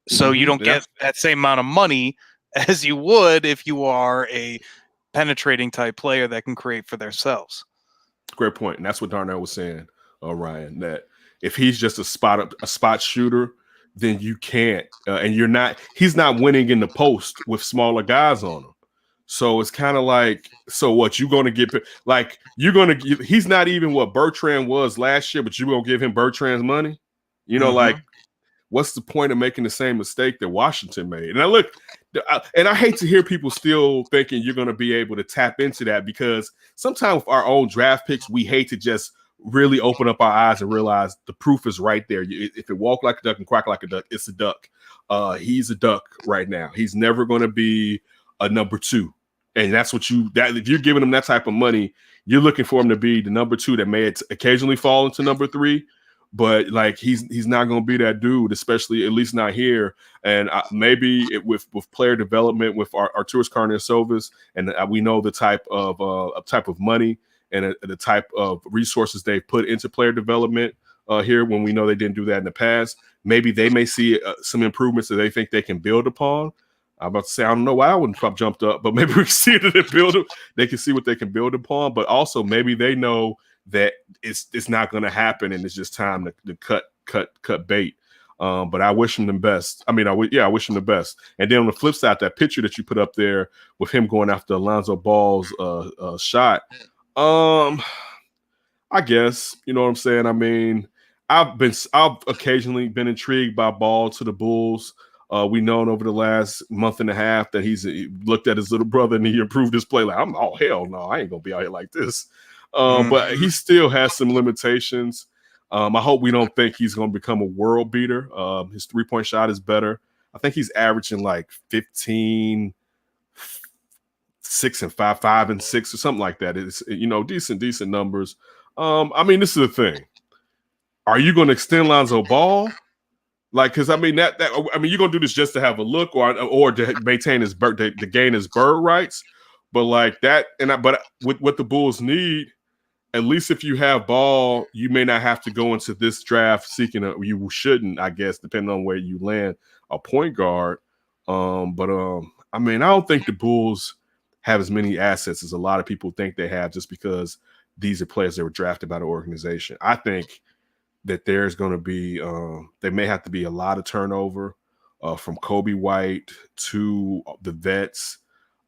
So you don't get that same amount of money as you would if you are a penetrating type player that can create for themselves. Great point. And that's what Darnell was saying, Ryan, that if he's just a spot shooter, then you can't. And he's not winning in the post with smaller guys on him. So it's kind of like, so what, you're going to get, like, he's not even what Bertrand was last year, but you're going to give him Bertrand's money? Like, what's the point of making the same mistake that Washington made? And I hate to hear people still thinking you're going to be able to tap into that, because sometimes with our own draft picks, we hate to just really open up our eyes and realize the proof is right there. If it walk like a duck and quack like a duck, it's a duck. He's a duck right now. He's never going to be a number 2. And that's what if you're giving him that type of money, you're looking for him to be the number 2 that may occasionally fall into number 3. But like he's not going to be that dude, especially at least not here. And maybe with player development with Arturas Karnier-Sovas, and we know the type of money and the type of resources they put into player development. here when we know they didn't do that in the past. Maybe they may see some improvements that they think they can build upon. I'm about to say, I don't know why I wouldn't have jumped up, but maybe we can see that they can see what they can build upon. But also maybe they know that it's not going to happen and it's just time to cut bait. But I wish him the best. I mean, I wish him the best. And then on the flip side, that picture that you put up there with him going after Alonzo Ball's shot, I guess, you know what I'm saying? I mean, I've occasionally been intrigued by Ball to the Bulls. We've known over the last month and a half that he looked at his little brother and he improved his play. Like, oh, hell no, I ain't going to be out here like this. But he still has some limitations. I hope we don't think he's going to become a world beater. His three-point shot is better. I think he's averaging like 15, 6 and 5, 5 and 6 or something like that. It's, decent numbers. I mean, this is the thing. Are you going to extend Lonzo Ball? Like, because I mean you're gonna do this just to have a look or to maintain his to gain his bird rights, but like that but with what the Bulls need, at least if you have Ball, you may not have to go into this draft seeking you shouldn't, I guess, depending on where you land, a point guard. I mean, I don't think the Bulls have as many assets as a lot of people think they have just because these are players that were drafted by the organization. I think that there's going to be there may have to be a lot of turnover from Kobe White to the vets.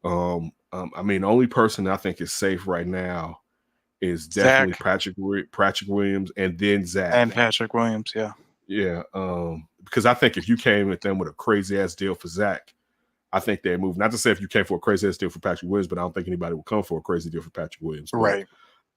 I mean, the only person I think is safe right now is definitely Patrick Williams and then Zach. And Patrick Williams, yeah. Yeah, because I think if you came at them with a crazy-ass deal for Zach, I think they'd move. Not to say if you came for a crazy-ass deal for Patrick Williams, but I don't think anybody would come for a crazy deal for Patrick Williams. Right.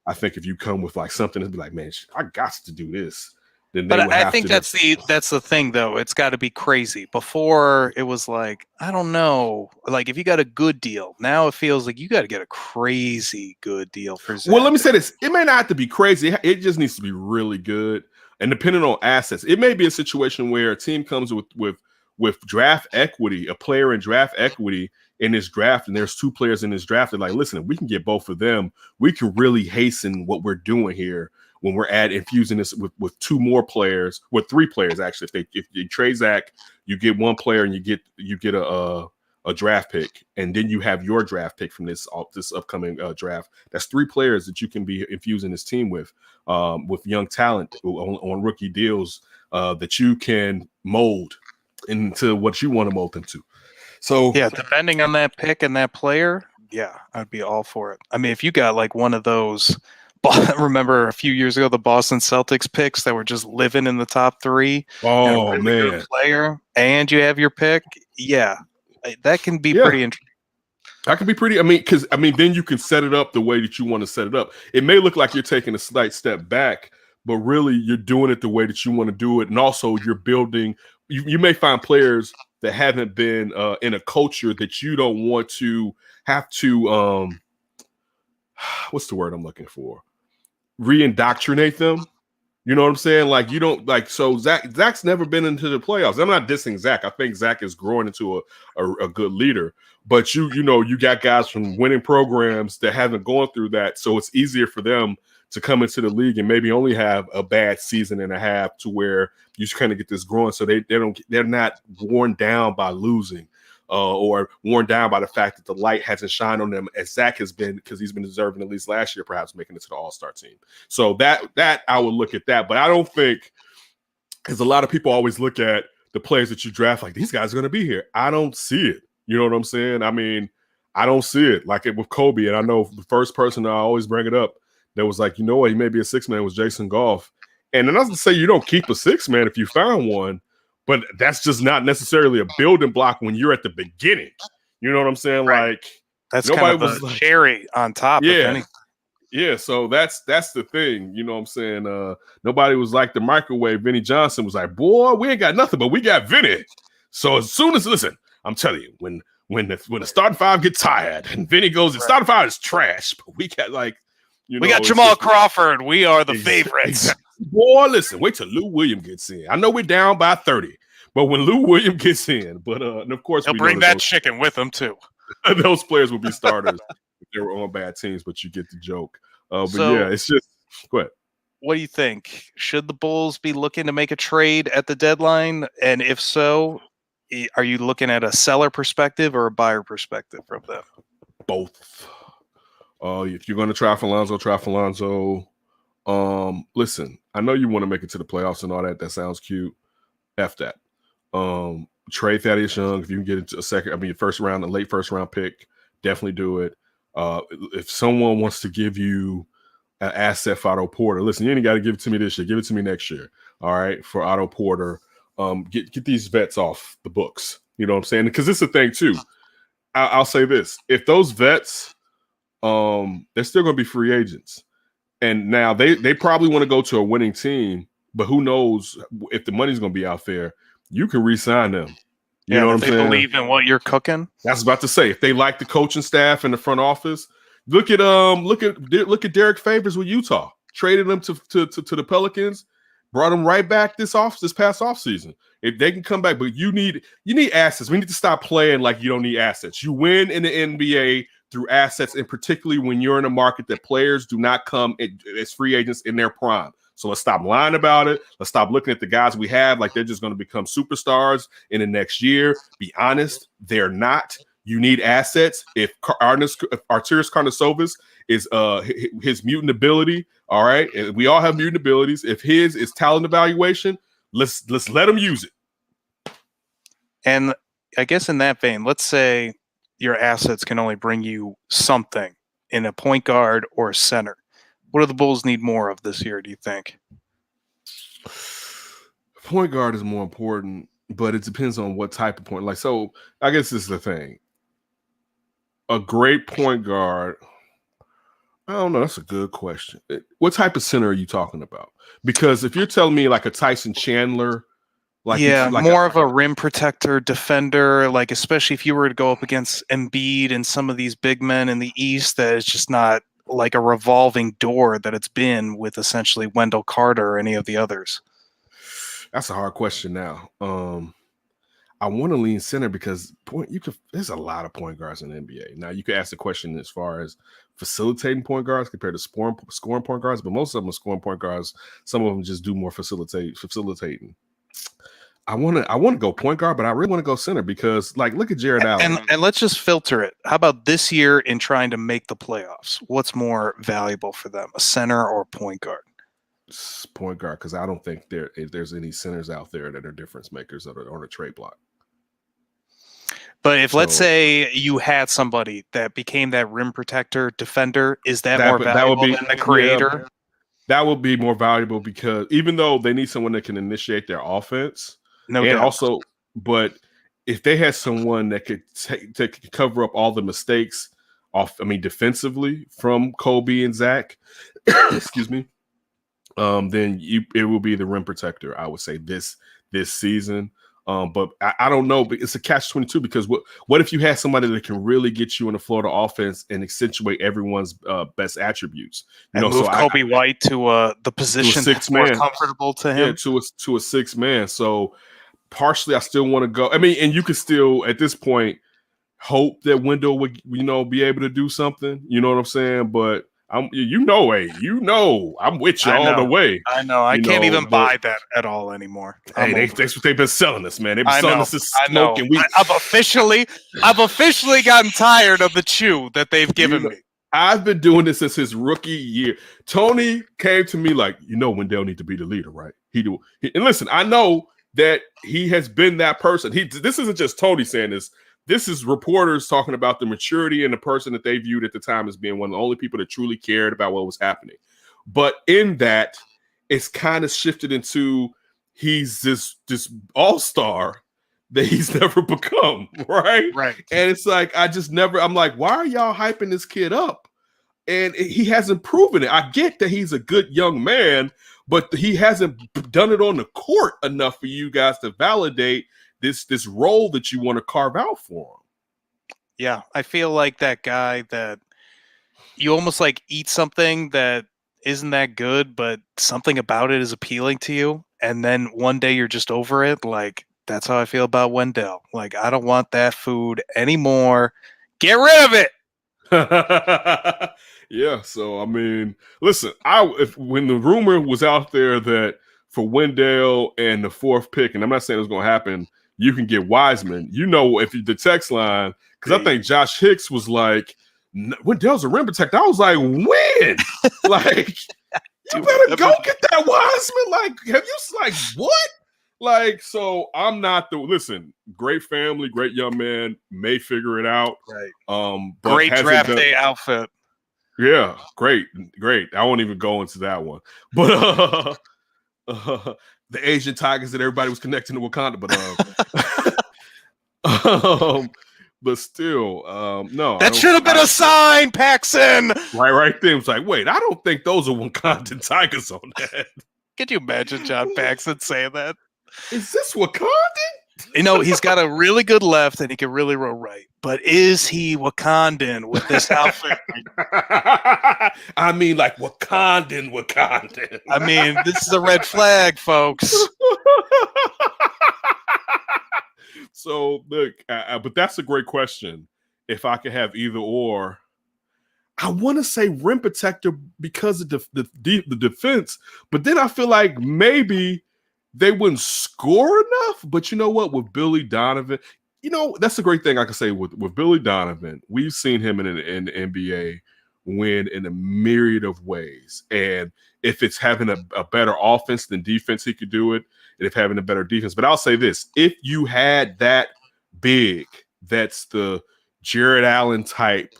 I think if you come with like something and be like, man, I got to do this. Then but I think that's the thing, though. It's got to be crazy. Before it was like, I don't know. Like if you got a good deal, now it feels like you got to get a crazy good deal for Zach. Well, let me say this. It may not have to be crazy. It just needs to be really good. And depending on assets, it may be a situation where a team comes with draft equity, a player in draft equity in this draft, and there's two players in this draft. They're like, listen, if we can get both of them, we can really hasten what we're doing here when we're infusing this with two more players, with three players actually. If you trade Zach, you get one player and you get a draft pick, and then you have your draft pick from this upcoming draft. That's three players that you can be infusing this team with young talent on rookie deals that you can mold into what you want to mold them to. So yeah, depending on that pick and that player, yeah, I'd be all for it. I mean, if you got like one of those, remember a few years ago the Boston Celtics picks that were just living in the top three. Oh and a really man, player, and you have your pick. Yeah, that can be pretty interesting. That can be pretty. Then you can set it up the way that you want to set it up. It may look like you're taking a slight step back, but really you're doing it the way that you want to do it, and also you're building. You may find players that haven't been in a culture that you don't want to have to what's the word I'm looking for? Reindoctrinate them. You know what I'm saying? Like you don't like. So Zach's never been into the playoffs. I'm not dissing Zach. I think Zach is growing into a good leader. But you got guys from winning programs that haven't gone through that, so it's easier for them to come into the league and maybe only have a bad season and a half to where you just kind of get this growing, so they're not worn down by losing or worn down by the fact that the light hasn't shined on them as Zach has been, because he's been deserving at least last year, perhaps making it to the All-Star team. So that I would look at that, but I don't think, because a lot of people always look at the players that you draft like these guys are going to be here. I don't see it. You know what I'm saying? I mean, I don't see it like it with Kobe, and I know the first person I always bring it up that was like, you know what, he may be a six man was Jason Goff. And then I was to say you don't keep a six man if you found one, but that's just not necessarily a building block when you're at the beginning. You know what I'm saying? Right. Like that's nobody kind of was like, cherry on top. Yeah. Yeah. So that's the thing. You know what I'm saying? Nobody was like the microwave. Vinny Johnson was like, boy, we ain't got nothing, but we got Vinny. So as soon as, listen, I'm telling you, when the starting five get tired and Vinny goes, the starting five is trash, but we got like, we got Jamal Crawford. We are the favorites. Exactly. Boy, listen, wait till Lou Williams gets in. I know we're down by 30, but when Lou Williams gets in, and of course, he'll bring that chicken with him too. Those players will be starters if they were on bad teams, but you get the joke. But yeah, it's just go ahead. what do you think? Should the Bulls be looking to make a trade at the deadline? And if so, are you looking at a seller perspective or a buyer perspective from them? Both. If you're going to try for Lonzo, try for Lonzo. Listen, I know you want to make it to the playoffs and all that. That sounds cute. F that. Trade Thaddeus Young if you can get into a late first round pick. Definitely do it. If someone wants to give you an asset for Otto Porter, listen, you ain't got to give it to me this year. Give it to me next year. All right, for Otto Porter. Get these vets off the books. You know what I'm saying? Because this is the thing too. I'll say this: if those vets, they're still going to be free agents, and now they probably want to go to a winning team, but who knows if the money's going to be out there? You can re-sign them. You know what I'm saying? They believe in what you're cooking. That's about to say. If they like the coaching staff and the front office, look at Derek Favors with Utah. Traded them to the Pelicans, brought them right back this past offseason. If they can come back, but you need assets. We need to stop playing like you don't need assets. You win in the NBA through assets, and particularly when you're in a market that players do not come as free agents in their prime. So let's stop lying about it. Let's stop looking at the guys we have like they're just going to become superstars in the next year. Be honest, they're not. You need assets. If Arturas Karnisovas is his mutant ability, all right, and we all have mutant abilities. If his is talent evaluation, let's let him use it. And I guess in that vein, let's say your assets can only bring you something in a point guard or a center. What do the Bulls need more of this year, do you think? Point guard is more important, but it depends on what type of point. Like, so I guess this is the thing. A great point guard, I don't know. That's a good question. What type of center are you talking about? Because if you're telling me like a Tyson Chandler, more of a rim protector, defender, like especially if you were to go up against Embiid and some of these big men in the East, that is just not like a revolving door that it's been with essentially Wendell Carter or any of the others. That's a hard question now. I want to lean center because there's a lot of point guards in the NBA. Now you could ask the question as far as facilitating point guards compared to scoring point guards, but most of them are scoring point guards. Some of them just do more facilitating. I want to go point guard, but I really want to go center because, like, look at Jared Allen. And let's just filter it. How about this year in trying to make the playoffs? What's more valuable for them, a center or a point guard? Point guard, because I don't think there's any centers out there that are difference makers that are on a trade block. But if let's say you had somebody that became that rim protector defender, is that more valuable than the creator? Yeah, that would be more valuable because even though they need someone that can initiate their offense, but if they had someone that could cover up all the mistakes defensively from Kobe and Zach, excuse me, then it will be the rim protector, I would say, this season. But I don't know, but it's a catch-22 because what if you had somebody that can really get you in the flow of the offense and accentuate everyone's best attributes? Move Kobe White to the position that's more comfortable to him. Yeah, to a sixth man. So partially, I still want to go. I mean, and you could still at this point hope that Wendell would be able to do something. You know what I'm saying? But I'm with you all the way. I know. I can't even buy that at all anymore. Hey, that's what they've been selling us, man. They've been selling us this smoke, and I've officially gotten tired of the chew that they've given me. I've been doing this since his rookie year. Tony came to me like, Wendell need to be the leader, right? And listen, I know that he has been that person. This isn't just Tony saying this. This is reporters talking about the maturity and the person that they viewed at the time as being one of the only people that truly cared about what was happening. But in that, it's kind of shifted into he's this all-star that he's never become, right? Right. And it's like, I'm like, why are y'all hyping this kid up? And he hasn't proven it. I get that he's a good young man, but he hasn't done it on the court enough for you guys to validate this role that you want to carve out for him. Yeah, I feel like that guy that you almost like eat something that isn't that good, but something about it is appealing to you, and then one day you're just over it. Like, that's how I feel about Wendell. Like, I don't want that food anymore. Get rid of it. Yeah, so I mean, listen, when the rumor was out there that for Wendell and the fourth pick, and I'm not saying it was going to happen, you can get Wiseman. You know, if you the text line, because I think Josh Hicks was like, Wendell's a rim protector. I was like, when? Like, you better go get that Wiseman. Like, have you like what? Like, so I'm not the listen. Great family, great young man, may figure it out. Right. But Great draft day outfit. Yeah, great. I won't even go into that one. But the Asian tigers that everybody was connecting to Wakanda, but still, no. That should have been a sign, Paxson. Right there. It's like, wait, I don't think those are Wakandan tigers on that. Can you imagine John Paxson saying that? Is this Wakandan? You know, he's got a really good left and he can really roll right. But is he Wakandan with this outfit? I mean, like Wakandan. I mean, this is a red flag, folks. So, look, but that's a great question. If I could have either or, I want to say rim protector because of the defense, but then I feel like maybe they wouldn't score enough. But you know what? With Billy Donovan, you know, that's a great thing I can say with Billy Donovan. We've seen him in the NBA win in a myriad of ways. And if it's having a better offense than defense, he could do it. And if having a better defense. But I'll say this. If you had that big, that's the Jared Allen type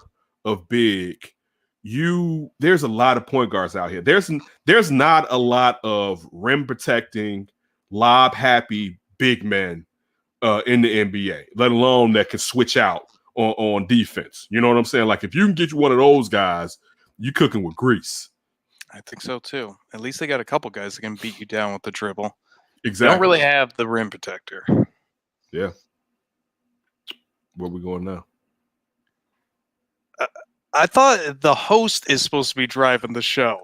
of big, there's a lot of point guards out here. There's not a lot of rim protecting, lob happy big men in the NBA, let alone that can switch out on defense. You know what I'm saying? Like if you can get you one of those guys, you cooking with grease. I think so too. At least they got a couple guys that can beat you down with the dribble. Exactly. They don't really have the rim protector. Yeah. Where we going now? I thought the host is supposed to be driving the show.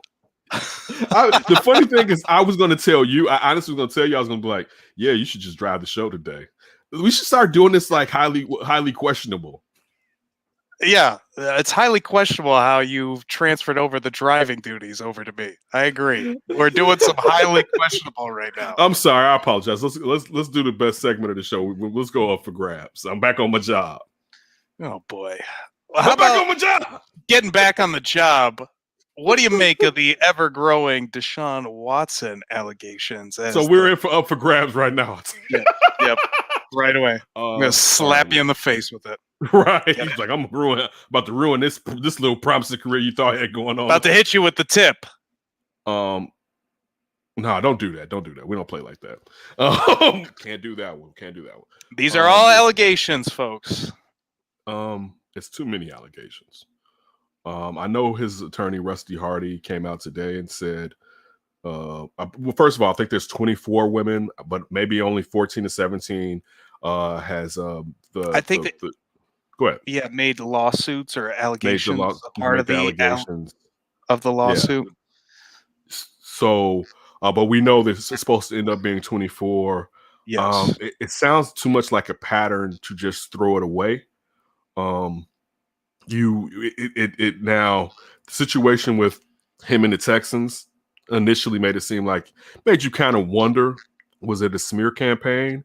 The funny thing is, I was going to tell you. I honestly was going to tell you. I was going to be like, "Yeah, you should just drive the show today." We should start doing this like highly questionable. Yeah, it's highly questionable how you've transferred over the driving duties over to me. I agree. We're doing some highly questionable right now. I'm sorry. I apologize. Let's do the best segment of the show. Let's go up for grabs. I'm back on my job. Oh boy. How about on my job? Getting back on the job? What do you make of the ever-growing Deshaun Watson allegations? So we're up for grabs right now. Yep. Right away. I'm gonna slap you in the face with it. Right. Yep. He's like, I'm about to ruin this little promising career you thought had going on. About to hit you with the tip. No, don't do that. Don't do that. We don't play like that. Can't do that one. These are all allegations, folks. It's too many allegations. I know his attorney, Rusty Hardy, came out today and said, well, first of all, I think there's 24 women, but maybe only 14 to 17 has go ahead. Yeah, made lawsuits or allegations part of the allegations of the lawsuit. Yeah. So, but we know that it's supposed to end up being 24. Yes. It sounds too much like a pattern to just throw it away. Now the situation with him and the Texans initially made you kind of wonder, was it a smear campaign?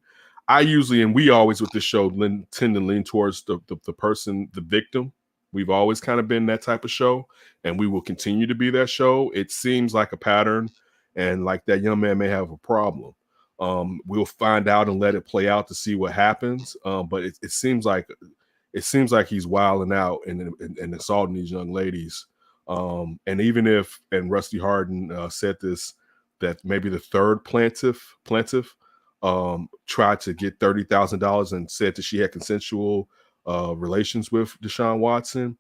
We always with this show tend to lean towards the person, the victim. We've always kind of been that type of show, and we will continue to be that show. It seems like a pattern, and like that young man may have a problem. We'll find out and let it play out to see what happens. But it seems like he's wilding out and assaulting these young ladies. And even if Rusty Harden said this, that maybe the third plaintiff tried to get $30,000 and said that she had consensual relations with Deshaun Watson.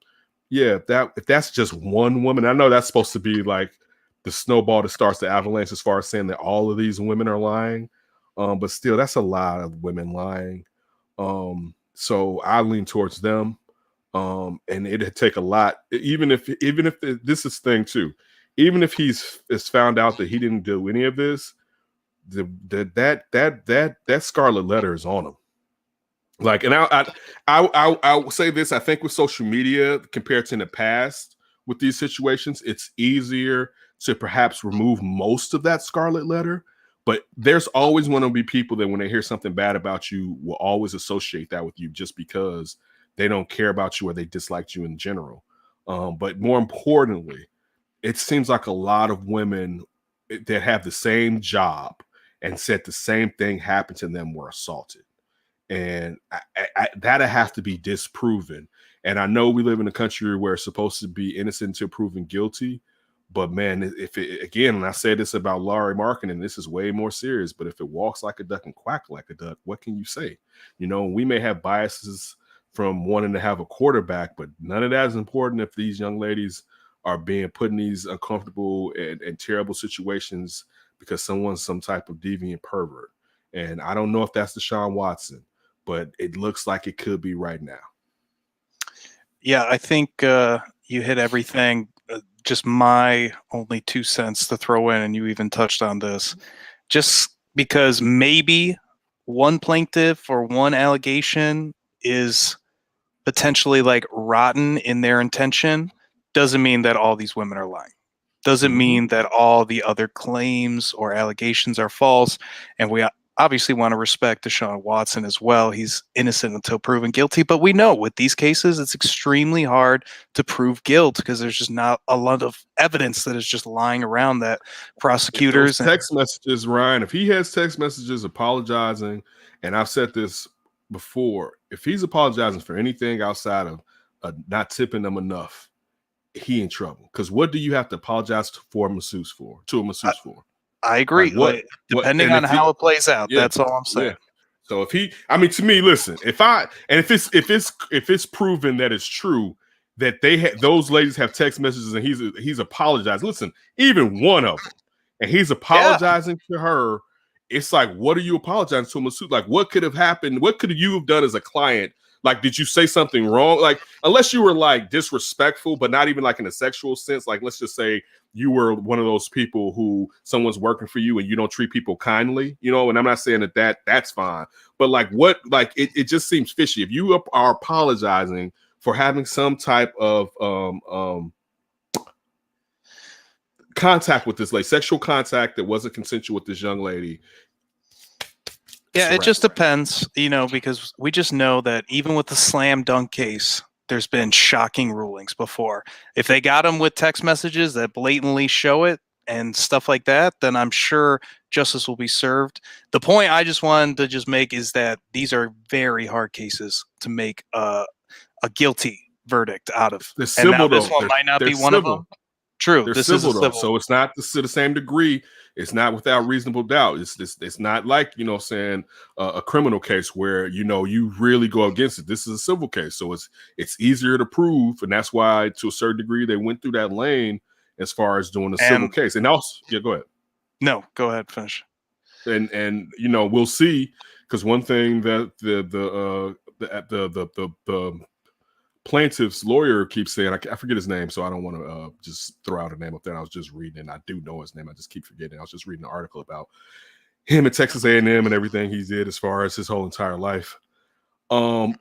Yeah, if that's just one woman, I know that's supposed to be like the snowball that starts the avalanche as far as saying that all of these women are lying. But still, that's a lot of women lying. So I lean towards them. And it'd take a lot, even if this is thing too, even if it's found out that he didn't do any of this, that scarlet letter is on him. Like, and I will say this, I think with social media compared to in the past, with these situations. It's easier to perhaps remove most of that scarlet letter, but there's always going to be people that when they hear something bad about you will always associate that with you just because they don't care about you or they disliked you in general. But more importantly, it seems like a lot of women that have the same job and said the same thing happened to them were assaulted. And that'll have to be disproven. And I know we live in a country where it's supposed to be innocent until proven guilty. But man, if it, again, and I say this about Larry Markin, and this is way more serious, but if it walks like a duck and quack like a duck, what can you say? You know, we may have biases from wanting to have a quarterback, but none of that is important if these young ladies are being put in these uncomfortable and terrible situations because someone's some type of deviant pervert. And I don't know if that's Deshaun Watson, but it looks like it could be right now. Yeah, I think you hit everything. Just my only 2 cents to throw in, and you even touched on this, just because maybe one plaintiff or one allegation is potentially like rotten in their intention doesn't mean that all these women are lying. Doesn't mean that all the other claims or allegations are false. And we obviously want to respect Deshaun Watson as well. He's innocent until proven guilty. But we know with these cases, it's extremely hard to prove guilt because there's just not a lot of evidence that is just lying around that prosecutors. Text messages, Ryan, if he has text messages apologizing, and I've said this before, if he's apologizing for anything outside of not tipping them enough, he in trouble. Because what do you have to apologize to a masseuse for? I agree. Like depending on how it plays out, that's all I'm saying. Yeah. So if he, I mean, to me, listen, if it's proven that it's true that those ladies have text messages and he's apologized. Listen, even one of them, and he's apologizing to her. It's like, what are you apologizing to a masseuse? Like, what could have happened? What could you have done as a client? Like, did you say something wrong? Like, unless you were like disrespectful, but not even like in a sexual sense. Like, let's just say you were one of those people who someone's working for you and you don't treat people kindly, you know, and I'm not saying that's fine. But like it just seems fishy. If you are apologizing for having some type of contact with this lady, sexual contact that wasn't consensual with this young lady. Yeah, it just depends, you know, because we just know that even with the slam dunk case, there's been shocking rulings before. If they got them with text messages that blatantly show it and stuff like that, then I'm sure justice will be served. The point I just wanted to just make is that these are very hard cases to make a guilty verdict out of. The civil, this one might not be one of them. True, this is civil, so it's not to the same degree. It's not without reasonable doubt. It's not like, you know, saying a criminal case where, you know, you really go against it. This is a civil case, so it's easier to prove, and that's why to a certain degree they went through that lane as far as doing a civil case. And also, go ahead. No, go ahead, finish. And you know, we'll see, because one thing that the plaintiff's lawyer keeps saying, I forget his name, so I don't want to just throw out a name up there. I was just reading, and I do know his name. I just keep forgetting. I was just reading an article about him at Texas A&M and everything he did as far as his whole entire life.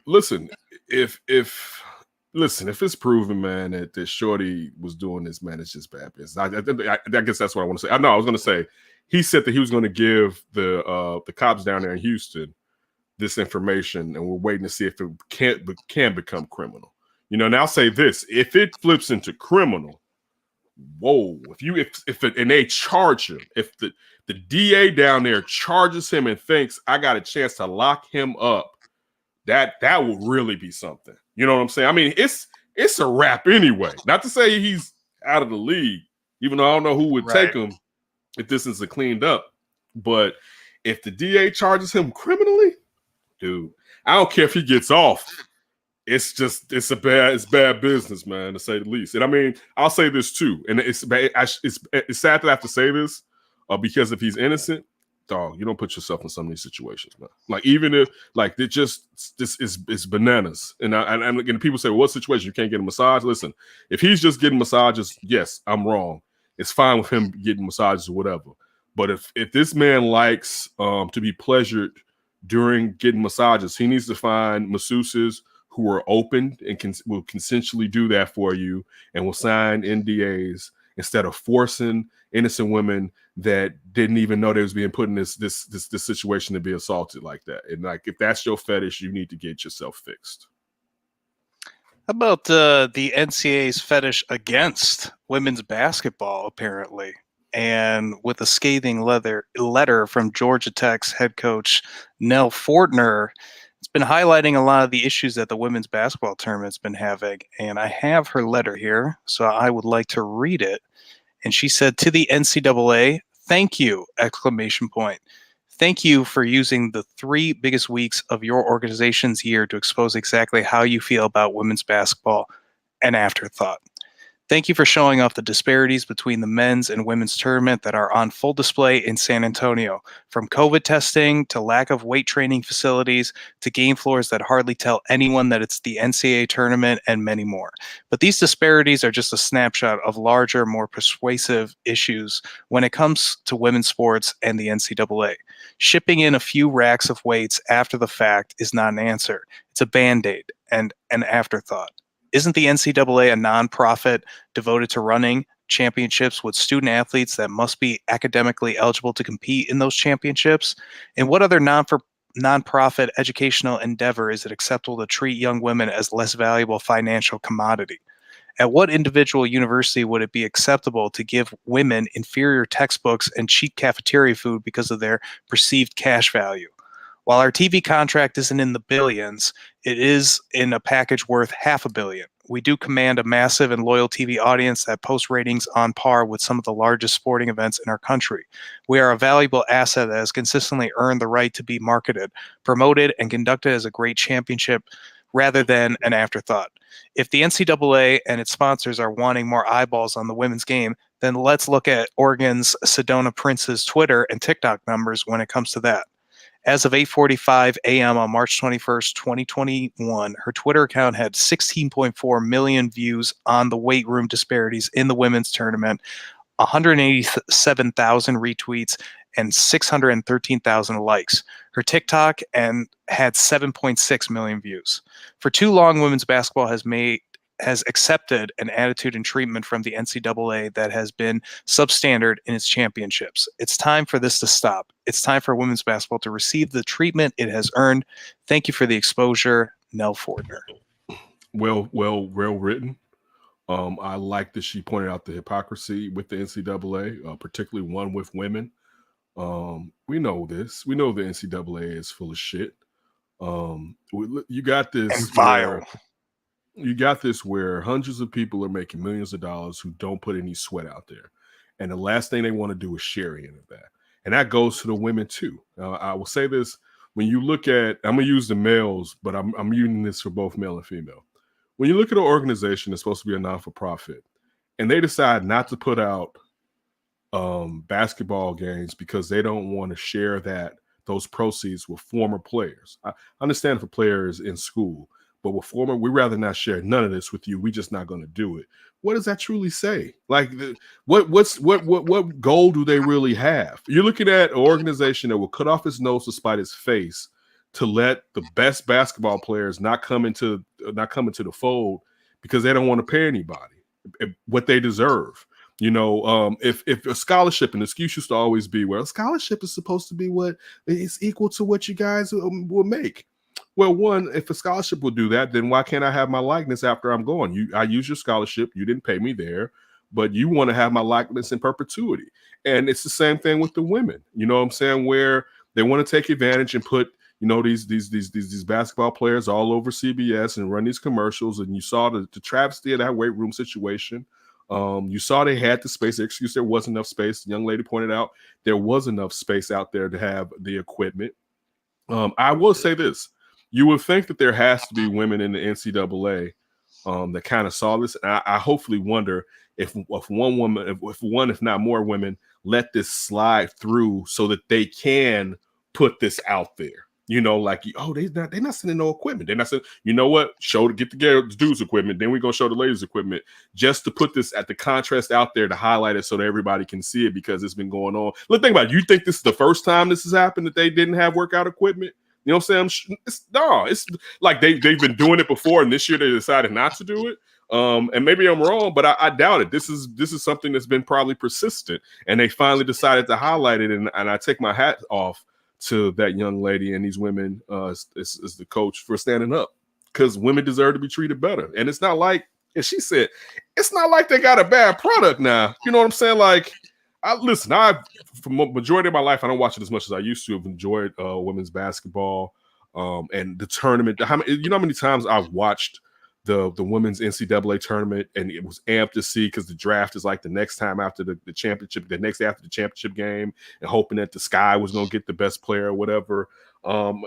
Listen, if it's proven, man, that Shorty was doing this, man, it's just bad business. I guess that's what I want to say. I was going to say, he said that he was going to give the cops down there in Houston this information, and we're waiting to see if it can become criminal. You know, and I'll say this: if it flips into criminal, whoa! And they charge him, if the DA down there charges him and thinks I got a chance to lock him up, that will really be something. You know what I'm saying? I mean, it's a wrap anyway. Not to say he's out of the league, even though I don't know who would take him if this is cleaned up. But if the DA charges him criminally, dude, I don't care if he gets off. It's bad business, man, to say the least. And I mean, I'll say this too, and it's sad that I have to say this, because if he's innocent, dog, you don't put yourself in some of these situations, man. Like, even if, like, this is bananas. And people say, well, what situation you can't get a massage? Listen, if he's just getting massages, yes, I'm wrong. It's fine with him getting massages or whatever. But if this man likes to be pleasured during getting massages, he needs to find masseuses who are open and will consensually do that for you and will sign NDAs instead of forcing innocent women that didn't even know they was being put in this situation to be assaulted like that. And like, if that's your fetish, you need to get yourself fixed. How about the NCAA's fetish against women's basketball, apparently, and with a scathing letter from Georgia Tech's head coach Nell Fortner, it's been highlighting a lot of the issues that the women's basketball tournament's been having. And I have her letter here, so I would like to read it. And she said, to the NCAA, thank you, exclamation point. Thank you for using the 3 biggest weeks of your organization's year to expose exactly how you feel about women's basketball. An afterthought. Thank you for showing off the disparities between the men's and women's tournament that are on full display in San Antonio, from COVID testing to lack of weight training facilities to game floors that hardly tell anyone that it's the NCAA tournament, and many more. But these disparities are just a snapshot of larger, more persuasive issues when it comes to women's sports and the NCAA. Shipping in a few racks of weights after the fact is not an answer. It's a Band-Aid and an afterthought. Isn't the NCAA a nonprofit devoted to running championships with student athletes that must be academically eligible to compete in those championships? And what other nonprofit educational endeavor is it acceptable to treat young women as less valuable financial commodity? At what individual university would it be acceptable to give women inferior textbooks and cheap cafeteria food because of their perceived cash value? While our TV contract isn't in the billions, it is in a package worth $500 million. We do command a massive and loyal TV audience that posts ratings on par with some of the largest sporting events in our country. We are a valuable asset that has consistently earned the right to be marketed, promoted, and conducted as a great championship rather than an afterthought. If the NCAA and its sponsors are wanting more eyeballs on the women's game, then let's look at Oregon's Sedona Prince's Twitter and TikTok numbers when it comes to that. As of 8:45 a.m. on March 21st, 2021, her Twitter account had 16.4 million views on the weight room disparities in the women's tournament, 187,000 retweets, and 613,000 likes. Her TikTok had 7.6 million views. For too long, women's basketball has accepted an attitude and treatment from the NCAA that has been substandard in its championships. It's time for this to stop. It's time for women's basketball to receive the treatment it has earned. Thank you for the exposure, Nell Fortner. Well written. I like that she pointed out the hypocrisy with the NCAA, particularly one with women. We know this. We know the NCAA is full of shit. You got this and vile. You got this where hundreds of people are making millions of dollars who don't put any sweat out there. And the last thing they want to do is share any of that. And that goes to the women too. I will say this, when you look at, I'm going to use the males, but I'm using this for both male and female. When you look at an organization that's supposed to be a non-for-profit and they decide not to put out basketball games because they don't want to share those proceeds with former players. I understand if a player is in school, but with former, we'd rather not share none of this with you. We're just not going to do it. What does that truly say? Like, what goal do they really have? You're looking at an organization that will cut off its nose to spite its face to let the best basketball players not come into the fold because they don't want to pay anybody what they deserve. You know, if a scholarship, and the excuse used to always be, well, a scholarship is supposed to be what is equal to what you guys will make. Well, one, if a scholarship will do that, then why can't I have my likeness after I'm gone? I use your scholarship. You didn't pay me there, but you want to have my likeness in perpetuity. And it's the same thing with the women. You know what I'm saying? Where they want to take advantage and put, you know, these basketball players all over CBS and run these commercials. And you saw the travesty of that weight room situation. You saw they had the space. The excuse there wasn't enough space. The young lady pointed out there was enough space out there to have the equipment. I will say this. You would think that there has to be women in the NCAA that kind of saw this. And I hopefully wonder if one, if not more women, let this slide through so that they can put this out there. You know, like, oh, they're not sending no equipment. They're not saying, you know what, get the dudes equipment. Then we're going to show the ladies equipment just to put this at the contrast out there to highlight it so that everybody can see it because it's been going on. Look, think about it. You think this is the first time this has happened that they didn't have workout equipment? You know what I'm saying? It's like they've been doing it before, and this year they decided not to do it. And maybe I'm wrong, but I doubt it. This is something that's been probably persistent, and they finally decided to highlight it. And I take my hat off to that young lady and these women as the coach for standing up, because women deserve to be treated better. And it's not like, and she said, it's not like they got a bad product now. You know what I'm saying? Like, for the majority of my life, I don't watch it as much as I used to. I've enjoyed women's basketball and the tournament. You know how many times I've watched the women's NCAA tournament, and it was amped to see, because the draft is like the next time after the championship, the next after the championship game, and hoping that the Sky was going to get the best player or whatever.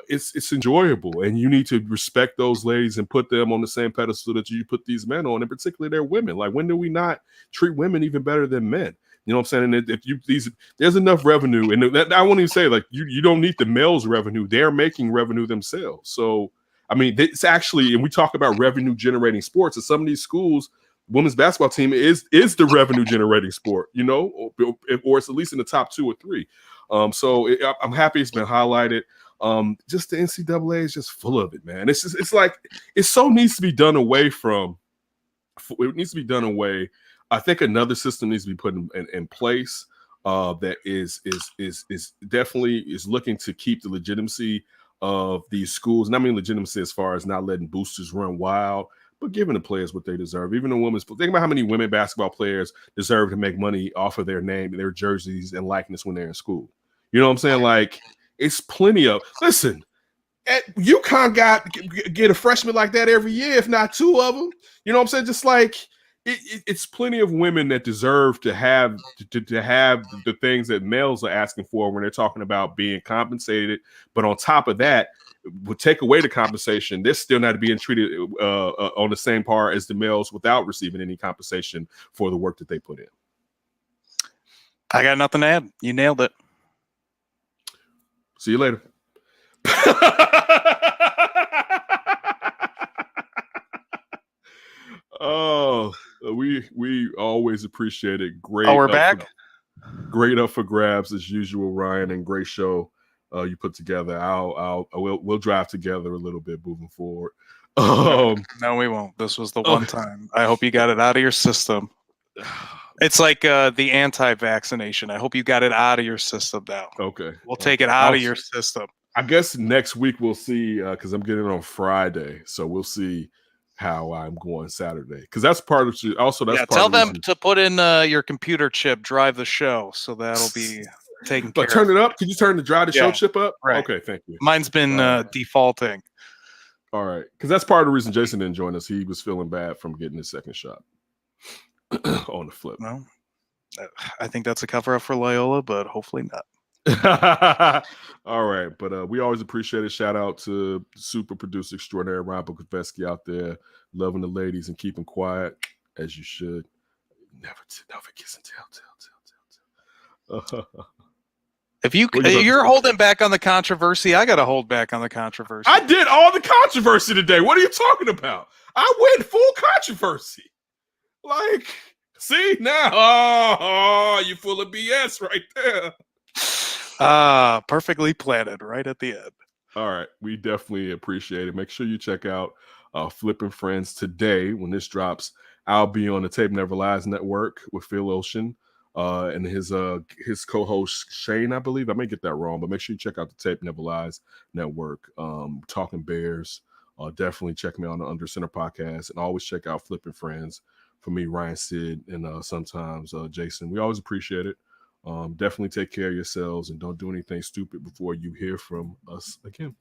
It's enjoyable, and you need to respect those ladies and put them on the same pedestal that you put these men on, and particularly they're women. Like, when do we not treat women even better than men? You know what I'm saying? And there's enough revenue, and I won't even say like you don't need the males' revenue; they're making revenue themselves. So, I mean, it's actually, and we talk about revenue generating sports. At some of these schools, women's basketball team is the revenue generating sport, you know, or it's at least in the top 2 or 3. I'm happy it's been highlighted. Just the NCAA is just full of it, man. It's like it so needs to be done away from. It needs to be done away. I think another system needs to be put in place that is definitely is looking to keep the legitimacy of these schools. And I mean legitimacy as far as not letting boosters run wild, but giving the players what they deserve. Even the women's, think about how many women basketball players deserve to make money off of their name, their jerseys, and likeness when they're in school. You know what I'm saying? Like, it's plenty of. Listen, UConn get a freshman like that every year, if not 2 of them. You know what I'm saying? Just like. It's plenty of women that deserve to have to have the things that males are asking for when they're talking about being compensated. But on top of that, would take away the compensation, they're still not being treated on the same par as the males without receiving any compensation for the work that they put in. I got nothing to add. You nailed it. See you later. Oh, we always appreciate it. Great. Oh, we're back. Great up for grabs as usual, Ryan, and great show you put together. We'll drive together a little bit moving forward. No, we won't. This was the one time. I hope you got it out of your system. It's like the anti-vaccination. I hope you got it out of your system now. Okay. We'll take it out of your system. I guess next week we'll see, because I'm getting it on Friday, so we'll see how I'm going Saturday, because that's part of also that's part tell of the them reason. to put in your computer chip, drive the show, so that'll be taken care of. Turn it up. Can you turn the drive the show chip up? Right. Okay, thank you. Mine's been defaulting. All right, because that's part of the reason Jason didn't join us. He was feeling bad from getting his second shot on the flip. Well, I think that's a cover up for Loyola, but hopefully not. All right, but we always appreciate it. Shout out to super producer extraordinary Ryan Bukovetsky out there, loving the ladies and keeping quiet as you should. Never kiss and tell. If you're holding back on the controversy, I got to hold back on the controversy. I did all the controversy today. What are you talking about? I went full controversy. Like, see now, oh, you full of BS right there. Perfectly planted right at the end. All right, we definitely appreciate it. Make sure you check out Flipping Friends today. When this drops, I'll be on the Tape Never Lies network with Phil Ocean and his co-host Shane, I believe. I may get that wrong, but make sure you check out the Tape Never Lies network. Talking Bears. Definitely check me out on the Under Center podcast, and always check out Flipping Friends for me, Ryan, Sid, and sometimes Jason. We always appreciate it. Definitely take care of yourselves and don't do anything stupid before you hear from us again.